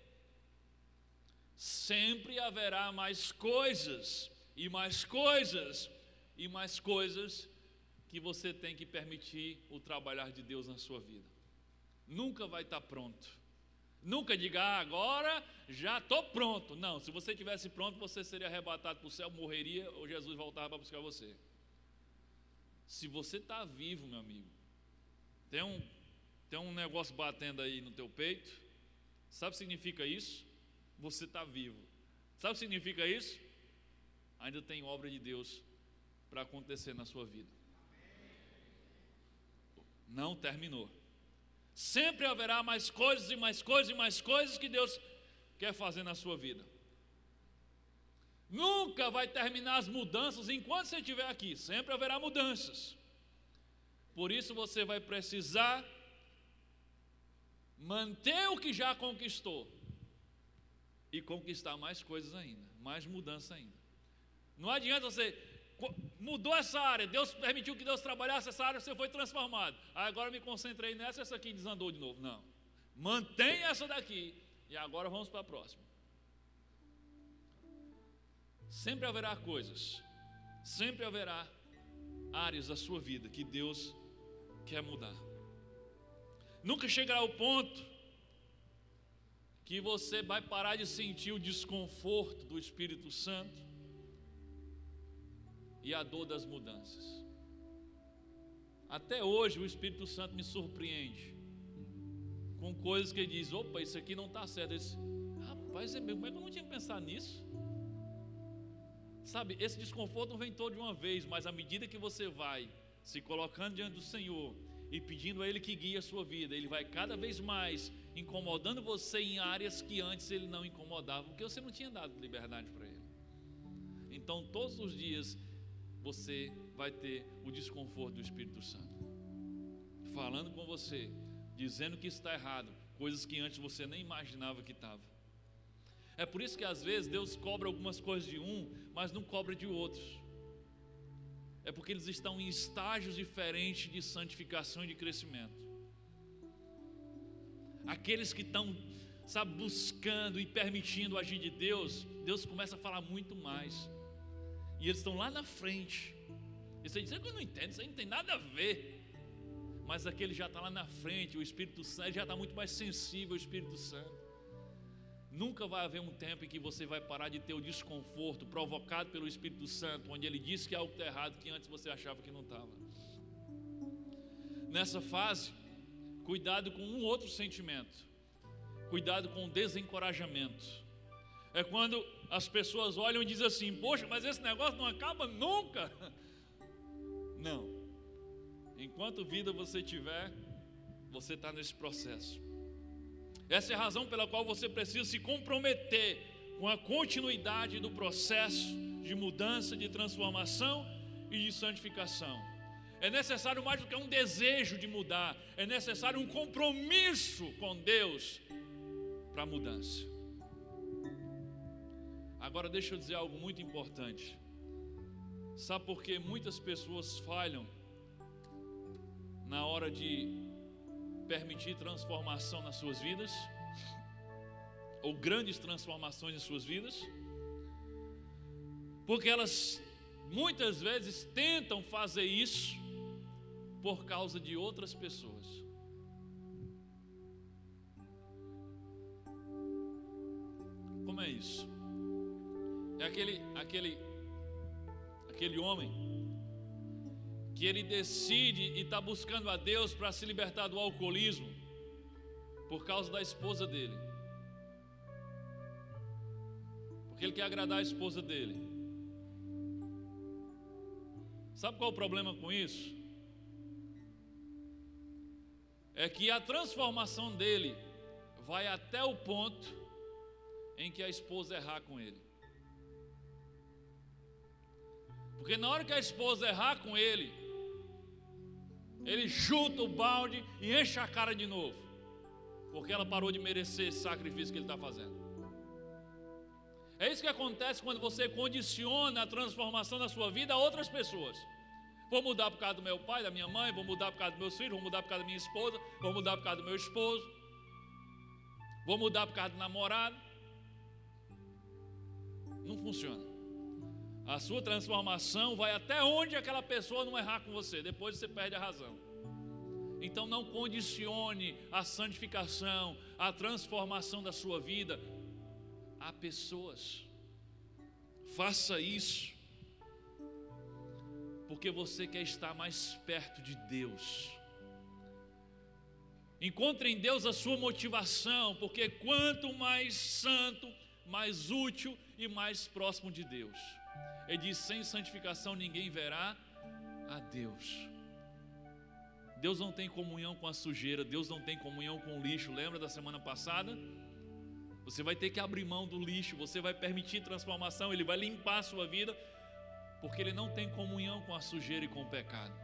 sempre haverá mais coisas e mais coisas e mais coisas que você tem que permitir o trabalhar de Deus na sua vida. Nunca vai estar pronto. Nunca diga: agora já estou pronto. Não, se você estivesse pronto, você seria arrebatado para o céu, morreria, ou Jesus voltava para buscar você. Se você está vivo, meu amigo, tem um negócio batendo aí no teu peito. Sabe o que significa isso? Você está vivo. Sabe o que significa isso? Ainda tem obra de Deus para acontecer na sua vida. Não terminou. Sempre haverá mais coisas e mais coisas e mais coisas que Deus quer fazer na sua vida. Nunca vai terminar as mudanças enquanto você estiver aqui. Sempre haverá mudanças. Por isso você vai precisar manter o que já conquistou e conquistar mais coisas ainda. mais mudança ainda. Não adianta você, mudou essa área, Deus permitiu que Deus trabalhasse essa área, você foi transformado. Agora me concentrei nessa, essa aqui desandou de novo. Não, mantenha essa daqui e agora vamos para a próxima. Sempre haverá coisas, sempre haverá áreas da sua vida que Deus quer mudar. Nunca chegará ao ponto que você vai parar de sentir o desconforto do Espírito Santo e a dor das mudanças. Até hoje o Espírito Santo me surpreende com coisas que ele diz: opa, isso aqui não está certo. Ele diz: rapaz, como é que eu não tinha pensado nisso? Sabe, esse desconforto não vem todo de uma vez, mas à medida que você vai se colocando diante do Senhor e pedindo a Ele que guie a sua vida, Ele vai cada vez mais incomodando você em áreas que antes Ele não incomodava, porque você não tinha dado liberdade para Ele. Então todos os dias você vai ter o desconforto do Espírito Santo falando com você, dizendo que está errado, coisas que antes você nem imaginava que estava. É por isso que às vezes Deus cobra algumas coisas de um, mas não cobra de outros. É porque eles estão em estágios diferentes de santificação e de crescimento. Aqueles que estão, sabe, buscando e permitindo o agir de Deus, Deus começa a falar muito mais. E eles estão lá na frente. E você diz: eu não entendo, isso aí não tem nada a ver. Mas aquele já está lá na frente, o Espírito Santo já está muito mais sensível ao Espírito Santo. Nunca vai haver um tempo em que você vai parar de ter o desconforto provocado pelo Espírito Santo, onde Ele diz que algo está errado que antes você achava que não estava. Nessa fase, cuidado com um outro sentimento, cuidado com o desencorajamento. É quando as pessoas olham e dizem assim: poxa, mas esse negócio não acaba nunca. Não, enquanto vida você tiver, você está nesse processo. Essa é a razão pela qual você precisa se comprometer com a continuidade do processo de mudança, de transformação e de santificação. É necessário mais do que um desejo de mudar, é necessário um compromisso com Deus para a mudança. Agora deixa eu dizer algo muito importante. Sabe por que muitas pessoas falham na hora de permitir transformação nas suas vidas, ou grandes transformações em suas vidas? Porque elas muitas vezes tentam fazer isso por causa de outras pessoas. Como é isso? É aquele homem que ele decide e está buscando a Deus para se libertar do alcoolismo por causa da esposa dele, porque ele quer agradar a esposa dele. Sabe qual é o problema com isso? É que a transformação dele vai até o ponto em que a esposa errar com ele. Porque na hora que a esposa errar com ele, ele chuta o balde e enche a cara de novo, porque ela parou de merecer esse sacrifício que ele está fazendo. É isso que acontece quando você condiciona a transformação da sua vida a outras pessoas. Vou mudar por causa do meu pai, da minha mãe, vou mudar por causa dos meus filhos, vou mudar por causa da minha esposa, vou mudar por causa do meu esposo, vou mudar por causa do namorado. Não funciona. A sua transformação vai até onde aquela pessoa não errar com você, depois você perde a razão. Então não condicione a santificação, a transformação da sua vida a pessoas. Faça isso porque você quer estar mais perto de Deus. Encontre em Deus a sua motivação, porque quanto mais santo, mais útil e mais próximo de Deus. Ele diz: sem santificação ninguém verá a Deus. Deus não tem comunhão com a sujeira, Deus não tem comunhão com o lixo. Lembra da semana passada? Você vai ter que abrir mão do lixo, você vai permitir transformação, Ele vai limpar a sua vida, porque Ele não tem comunhão com a sujeira e com o pecado.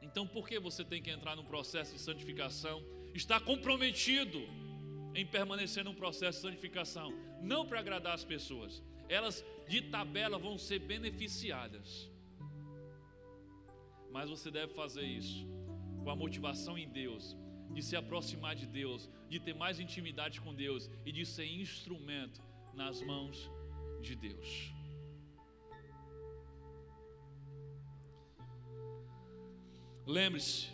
Então por que você tem que entrar num processo de santificação? Está comprometido em permanecer num processo de santificação, não para agradar as pessoas, elas de tabela vão ser beneficiadas. Mas você deve fazer isso com a motivação em Deus, de se aproximar de Deus, de ter mais intimidade com Deus e de ser instrumento nas mãos de Deus. Lembre-se,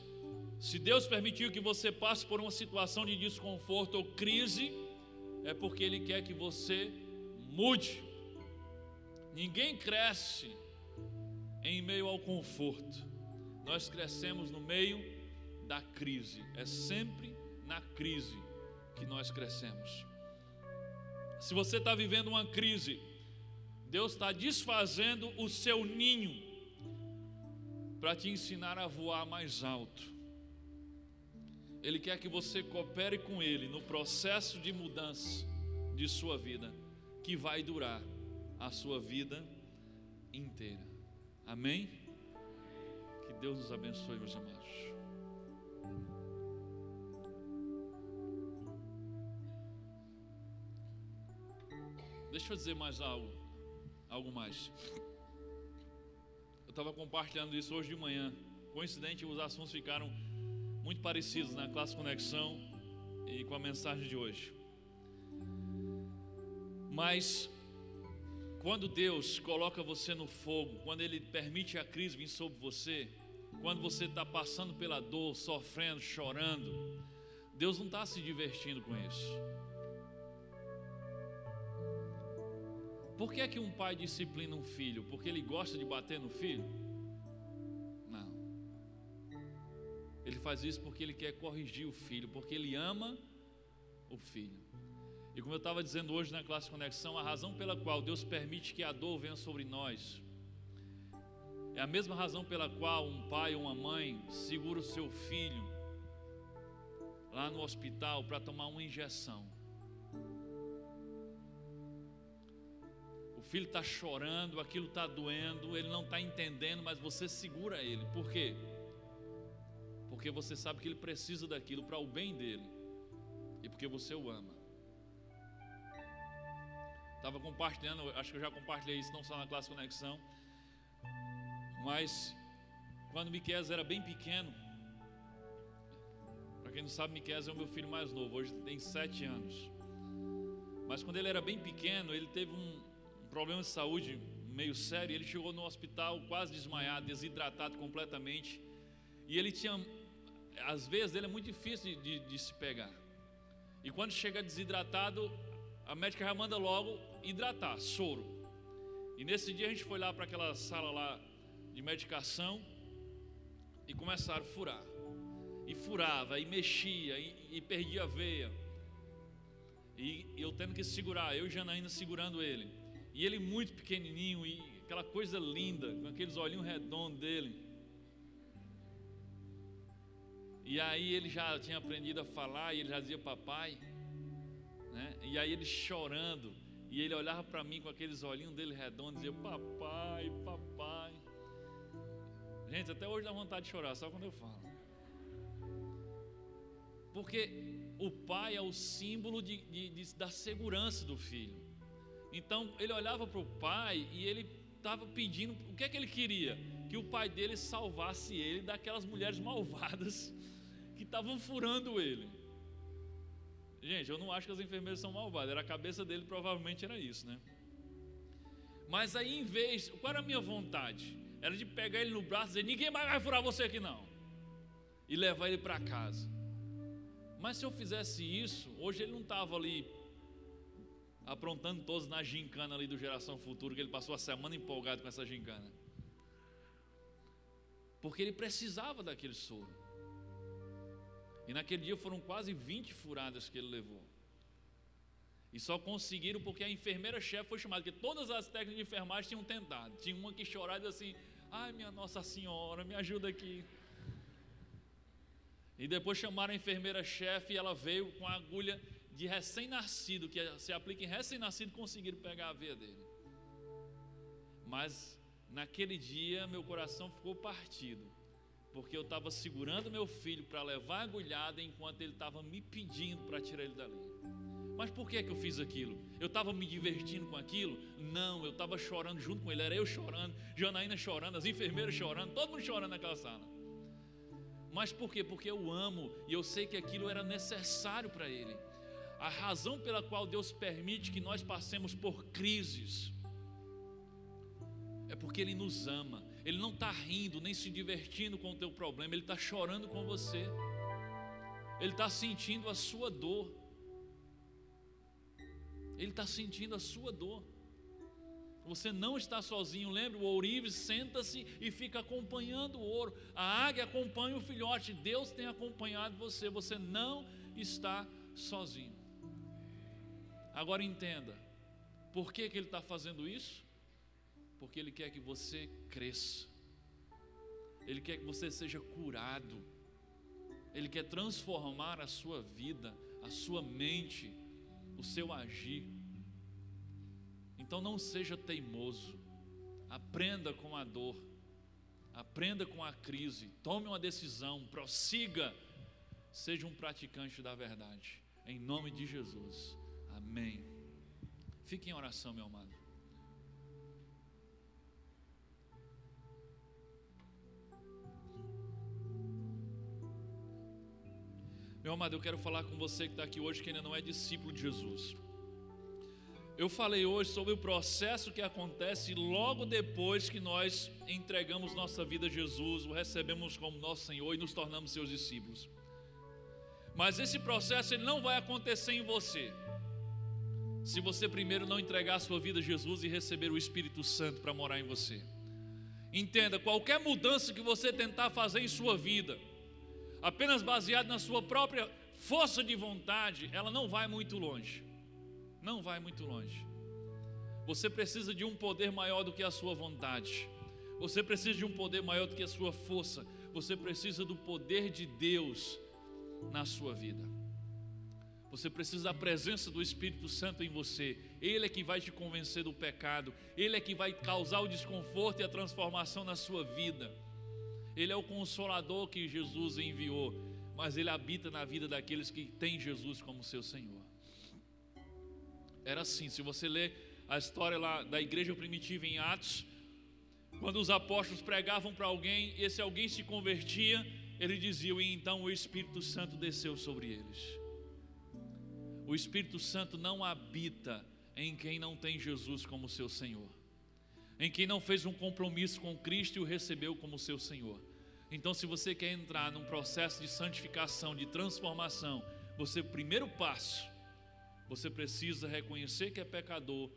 se Deus permitiu que você passe por uma situação de desconforto ou crise, é porque Ele quer que você mude. Ninguém cresce em meio ao conforto. Nós crescemos no meio da crise. É sempre na crise que nós crescemos. Se você está vivendo uma crise, Deus está desfazendo o seu ninho para te ensinar a voar mais alto. Ele quer que você coopere com Ele no processo de mudança de sua vida, que vai durar a sua vida inteira. Amém? Que Deus nos abençoe, meus amados. Deixa eu dizer mais algo mais. Eu estava compartilhando isso hoje de manhã. Coincidente, os assuntos ficaram muito parecidos na classe Conexão e com a mensagem de hoje. Mas quando Deus coloca você no fogo, quando Ele permite a crise vir sobre você, quando você está passando pela dor, sofrendo, chorando, Deus não está se divertindo com isso. Por que é que um pai disciplina um filho? Porque ele gosta de bater no filho? Não. Ele faz isso porque ele quer corrigir o filho, porque ele ama o filho. E como eu estava dizendo hoje na classe Conexão, a razão pela qual Deus permite que a dor venha sobre nós é a mesma razão pela qual um pai ou uma mãe segura o seu filho lá no hospital para tomar uma injeção. O filho está chorando, aquilo está doendo, ele não está entendendo, mas você segura ele. Por quê? Porque você sabe que ele precisa daquilo para o bem dele e porque você o ama. Estava compartilhando, acho que eu já compartilhei isso não só na classe Conexão, mas quando Miqueias era bem pequeno, para quem não sabe, Miqueias é o meu filho mais novo, hoje tem 7 anos. Mas quando ele era bem pequeno, ele teve um problema de saúde meio sério. Ele chegou no hospital quase desmaiado, desidratado completamente. E ele tinha, as veias dele é muito difícil de se pegar. E quando chega desidratado, a médica já manda logo hidratar, soro. E nesse dia a gente foi lá para aquela sala lá de medicação e começaram a furar. E furava, e mexia, e perdia a veia. E eu tendo que segurar, eu e Janaína segurando ele. E ele muito pequenininho, e aquela coisa linda, com aqueles olhinhos redondos dele. E aí ele já tinha aprendido a falar, e ele já dizia papai, né? E aí ele chorando, e ele olhava para mim com aqueles olhinhos dele redondos, e dizia papai, papai. Gente, até hoje dá vontade de chorar, só quando eu falo. Porque o pai é o símbolo da segurança do filho. Então ele olhava para o pai e ele estava pedindo, o que é que ele queria? Que o pai dele salvasse ele daquelas mulheres malvadas que estavam furando ele. Gente, eu não acho que as enfermeiras são malvadas, era a cabeça dele, provavelmente era isso, né? Mas aí em vez, qual era a minha vontade? Era de pegar ele no braço e dizer, ninguém mais vai furar você aqui não, e levar ele para casa. Mas se eu fizesse isso, hoje ele não estava ali aprontando todos na gincana ali do Geração Futuro, que ele passou a semana empolgado com essa gincana. Porque ele precisava daquele soro. E naquele dia foram quase 20 furadas que ele levou. E só conseguiram porque a enfermeira-chefe foi chamada, porque todas as técnicas de enfermagem tinham tentado. Tinha uma que chorava e dizia assim, ai minha Nossa Senhora, me ajuda aqui. E depois chamaram a enfermeira-chefe e ela veio com a agulha de recém-nascido, que se aplica em recém-nascido, conseguiram pegar a veia dele. Mas naquele dia meu coração ficou partido, porque eu estava segurando meu filho para levar a agulhada enquanto ele estava me pedindo para tirar ele dali. Mas por que eu fiz aquilo? Eu estava me divertindo com aquilo? Não, eu estava chorando junto com ele. Era eu chorando, Janaína chorando, as enfermeiras chorando, todo mundo chorando naquela sala. Mas por quê? Porque eu amo e eu sei que aquilo era necessário para ele. A razão pela qual Deus permite que nós passemos por crises é porque Ele nos ama. Ele não está rindo nem se divertindo com o teu problema, Ele está chorando com você. Ele está sentindo a sua dor. Ele está sentindo a sua dor. Você não está sozinho. Lembra, o ourives senta-se e fica acompanhando o ouro. A águia acompanha o filhote. Deus tem acompanhado você. Você não está sozinho. Agora entenda, por que Ele está fazendo isso? Porque Ele quer que você cresça. Ele quer que você seja curado. Ele quer transformar a sua vida, a sua mente, o seu agir. Então não seja teimoso. Aprenda com a dor. Aprenda com a crise. Tome uma decisão, prossiga. Seja um praticante da verdade. Em nome de Jesus. Amém. Fique em oração, meu amado. Meu amado, eu quero falar com você que está aqui hoje, que ainda não é discípulo de Jesus. Eu falei hoje sobre o processo que acontece logo depois que nós entregamos nossa vida a Jesus, o recebemos como nosso Senhor e nos tornamos seus discípulos. Mas esse processo ele não vai acontecer em você, se você primeiro não entregar a sua vida a Jesus e receber o Espírito Santo para morar em você. Entenda, qualquer mudança que você tentar fazer em sua vida, apenas baseado na sua própria força de vontade, ela não vai muito longe. Não vai muito longe. Você precisa de um poder maior do que a sua vontade. Você precisa de um poder maior do que a sua força. Você precisa do poder de Deus na sua vida. Você precisa da presença do Espírito Santo em você. Ele é que vai te convencer do pecado. Ele é que vai causar o desconforto e a transformação na sua vida. Ele é o consolador que Jesus enviou, mas Ele habita na vida daqueles que têm Jesus como seu Senhor. Era assim, se você ler a história lá da igreja primitiva em Atos, quando os apóstolos pregavam para alguém, esse alguém se convertia, eles diziam, e então o Espírito Santo desceu sobre eles. O Espírito Santo não habita em quem não tem Jesus como seu Senhor, em quem não fez um compromisso com Cristo e o recebeu como seu Senhor. Então, se você quer entrar num processo de santificação, de transformação, o primeiro passo, você precisa reconhecer que é pecador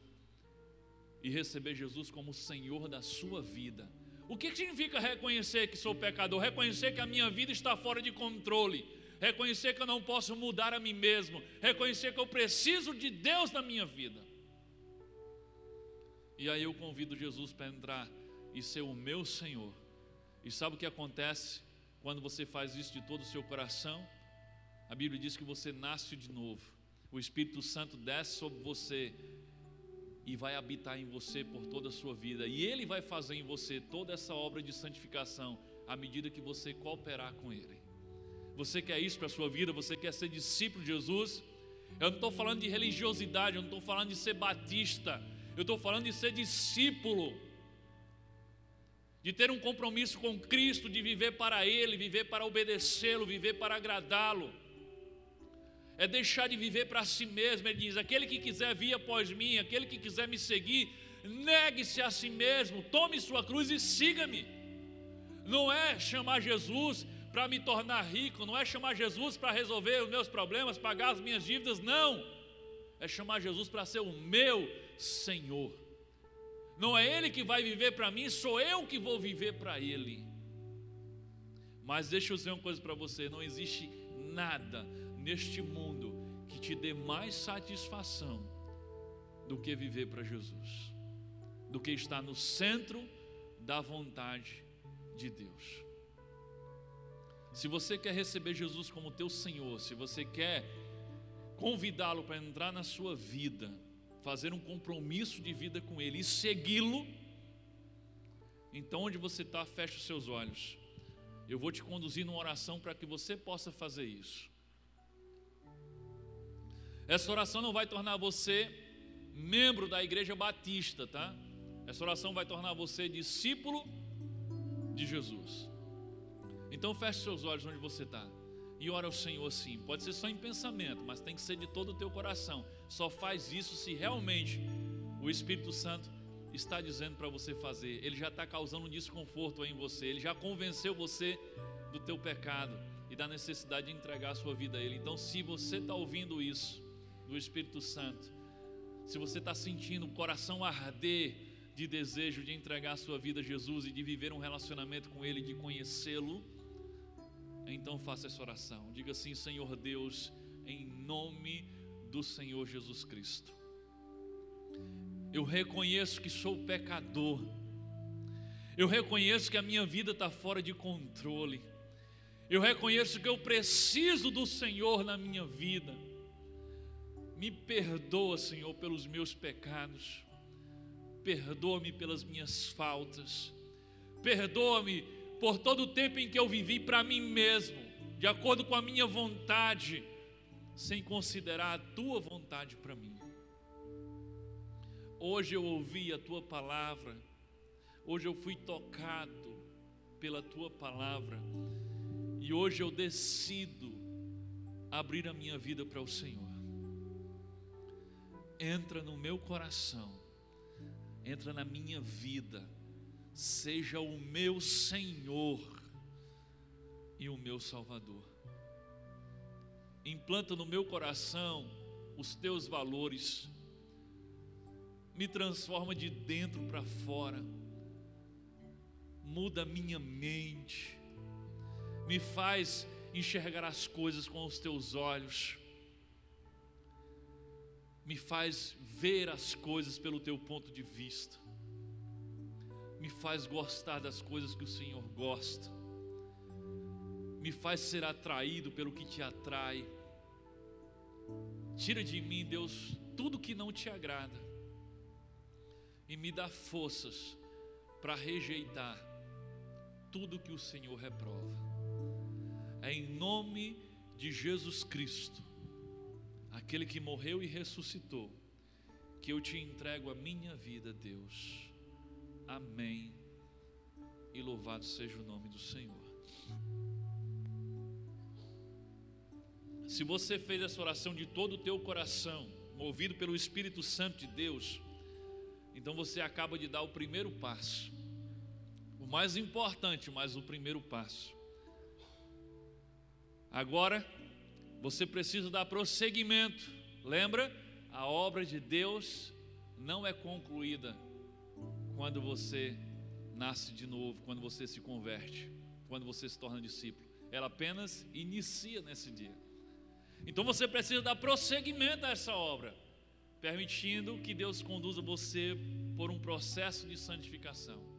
e receber Jesus como Senhor da sua vida. O que significa reconhecer que sou pecador? Reconhecer que a minha vida está fora de controle, reconhecer que eu não posso mudar a mim mesmo, reconhecer que eu preciso de Deus na minha vida. E aí eu convido Jesus para entrar e ser o meu Senhor. E sabe o que acontece quando você faz isso de todo o seu coração? A Bíblia diz que você nasce de novo. O Espírito Santo desce sobre você e vai habitar em você por toda a sua vida. E Ele vai fazer em você toda essa obra de santificação à medida que você cooperar com Ele. Você quer isso para a sua vida? Você quer ser discípulo de Jesus? Eu não estou falando de religiosidade, eu não estou falando de ser batista. Eu estou falando de ser discípulo, de ter um compromisso com Cristo, de viver para Ele, viver para obedecê-lo, viver para agradá-lo. É deixar de viver para si mesmo. Ele diz, aquele que quiser vir após mim, aquele que quiser me seguir, negue-se a si mesmo, tome sua cruz e siga-me. Não é chamar Jesus para me tornar rico, não é chamar Jesus para resolver os meus problemas, pagar as minhas dívidas, não. É chamar Jesus para ser o meu Senhor. Não é Ele que vai viver para mim, sou eu que vou viver para Ele. Mas deixa eu dizer uma coisa para você, não existe nada neste mundo que te dê mais satisfação do que viver para Jesus, do que estar no centro da vontade de Deus. Se você quer receber Jesus como teu Senhor, se você quer convidá-lo para entrar na sua vida, fazer um compromisso de vida com Ele e segui-lo, então onde você está, feche os seus olhos. Eu vou te conduzir numa oração para que você possa fazer isso. Essa oração não vai tornar você membro da Igreja Batista, tá? Essa oração vai tornar você discípulo de Jesus. Então feche seus olhos onde você está e ora ao Senhor assim. Pode ser só em pensamento, mas tem que ser de todo o teu coração. Só faz isso se realmente o Espírito Santo está dizendo para você fazer. Ele já está causando um desconforto aí em você. Ele já convenceu você do teu pecado e da necessidade de entregar a sua vida a Ele. Então, se você está ouvindo isso do Espírito Santo, se você está sentindo o coração arder de desejo de entregar a sua vida a Jesus e de viver um relacionamento com Ele, de conhecê-lo, então faça essa oração. Diga assim: Senhor Deus, em nome do Senhor Jesus Cristo, eu reconheço que sou pecador, eu reconheço que a minha vida está fora de controle, eu reconheço que eu preciso do Senhor na minha vida. Me perdoa, Senhor, pelos meus pecados, perdoa-me pelas minhas faltas, perdoa-me por todo o tempo em que eu vivi para mim mesmo, de acordo com a minha vontade, sem considerar a Tua vontade para mim. Hoje eu ouvi a Tua palavra, hoje eu fui tocado pela Tua palavra, e hoje eu decido abrir a minha vida para o Senhor. Entra no meu coração, entra na minha vida, seja o meu Senhor e o meu Salvador. Implanta no meu coração os Teus valores, me transforma de dentro para fora, muda a minha mente, me faz enxergar as coisas com os Teus olhos, me faz ver as coisas pelo Teu ponto de vista, me faz gostar das coisas que o Senhor gosta, me faz ser atraído pelo que Te atrai. Tira de mim, Deus, tudo que não Te agrada e me dá forças para rejeitar tudo que o Senhor reprova. É em nome de Jesus Cristo, aquele que morreu e ressuscitou, que eu Te entrego a minha vida, Deus. Amém. E louvado seja o nome do Senhor. Se você fez essa oração de todo o teu coração, movido pelo Espírito Santo de Deus, então você acaba de dar o primeiro passo, o mais importante, mas o primeiro passo. Agora você precisa dar prosseguimento. Lembra? A obra de Deus não é concluída quando você nasce de novo, quando você se converte, quando você se torna discípulo. Ela apenas inicia nesse dia. Então você precisa dar prosseguimento a essa obra, permitindo que Deus conduza você por um processo de santificação.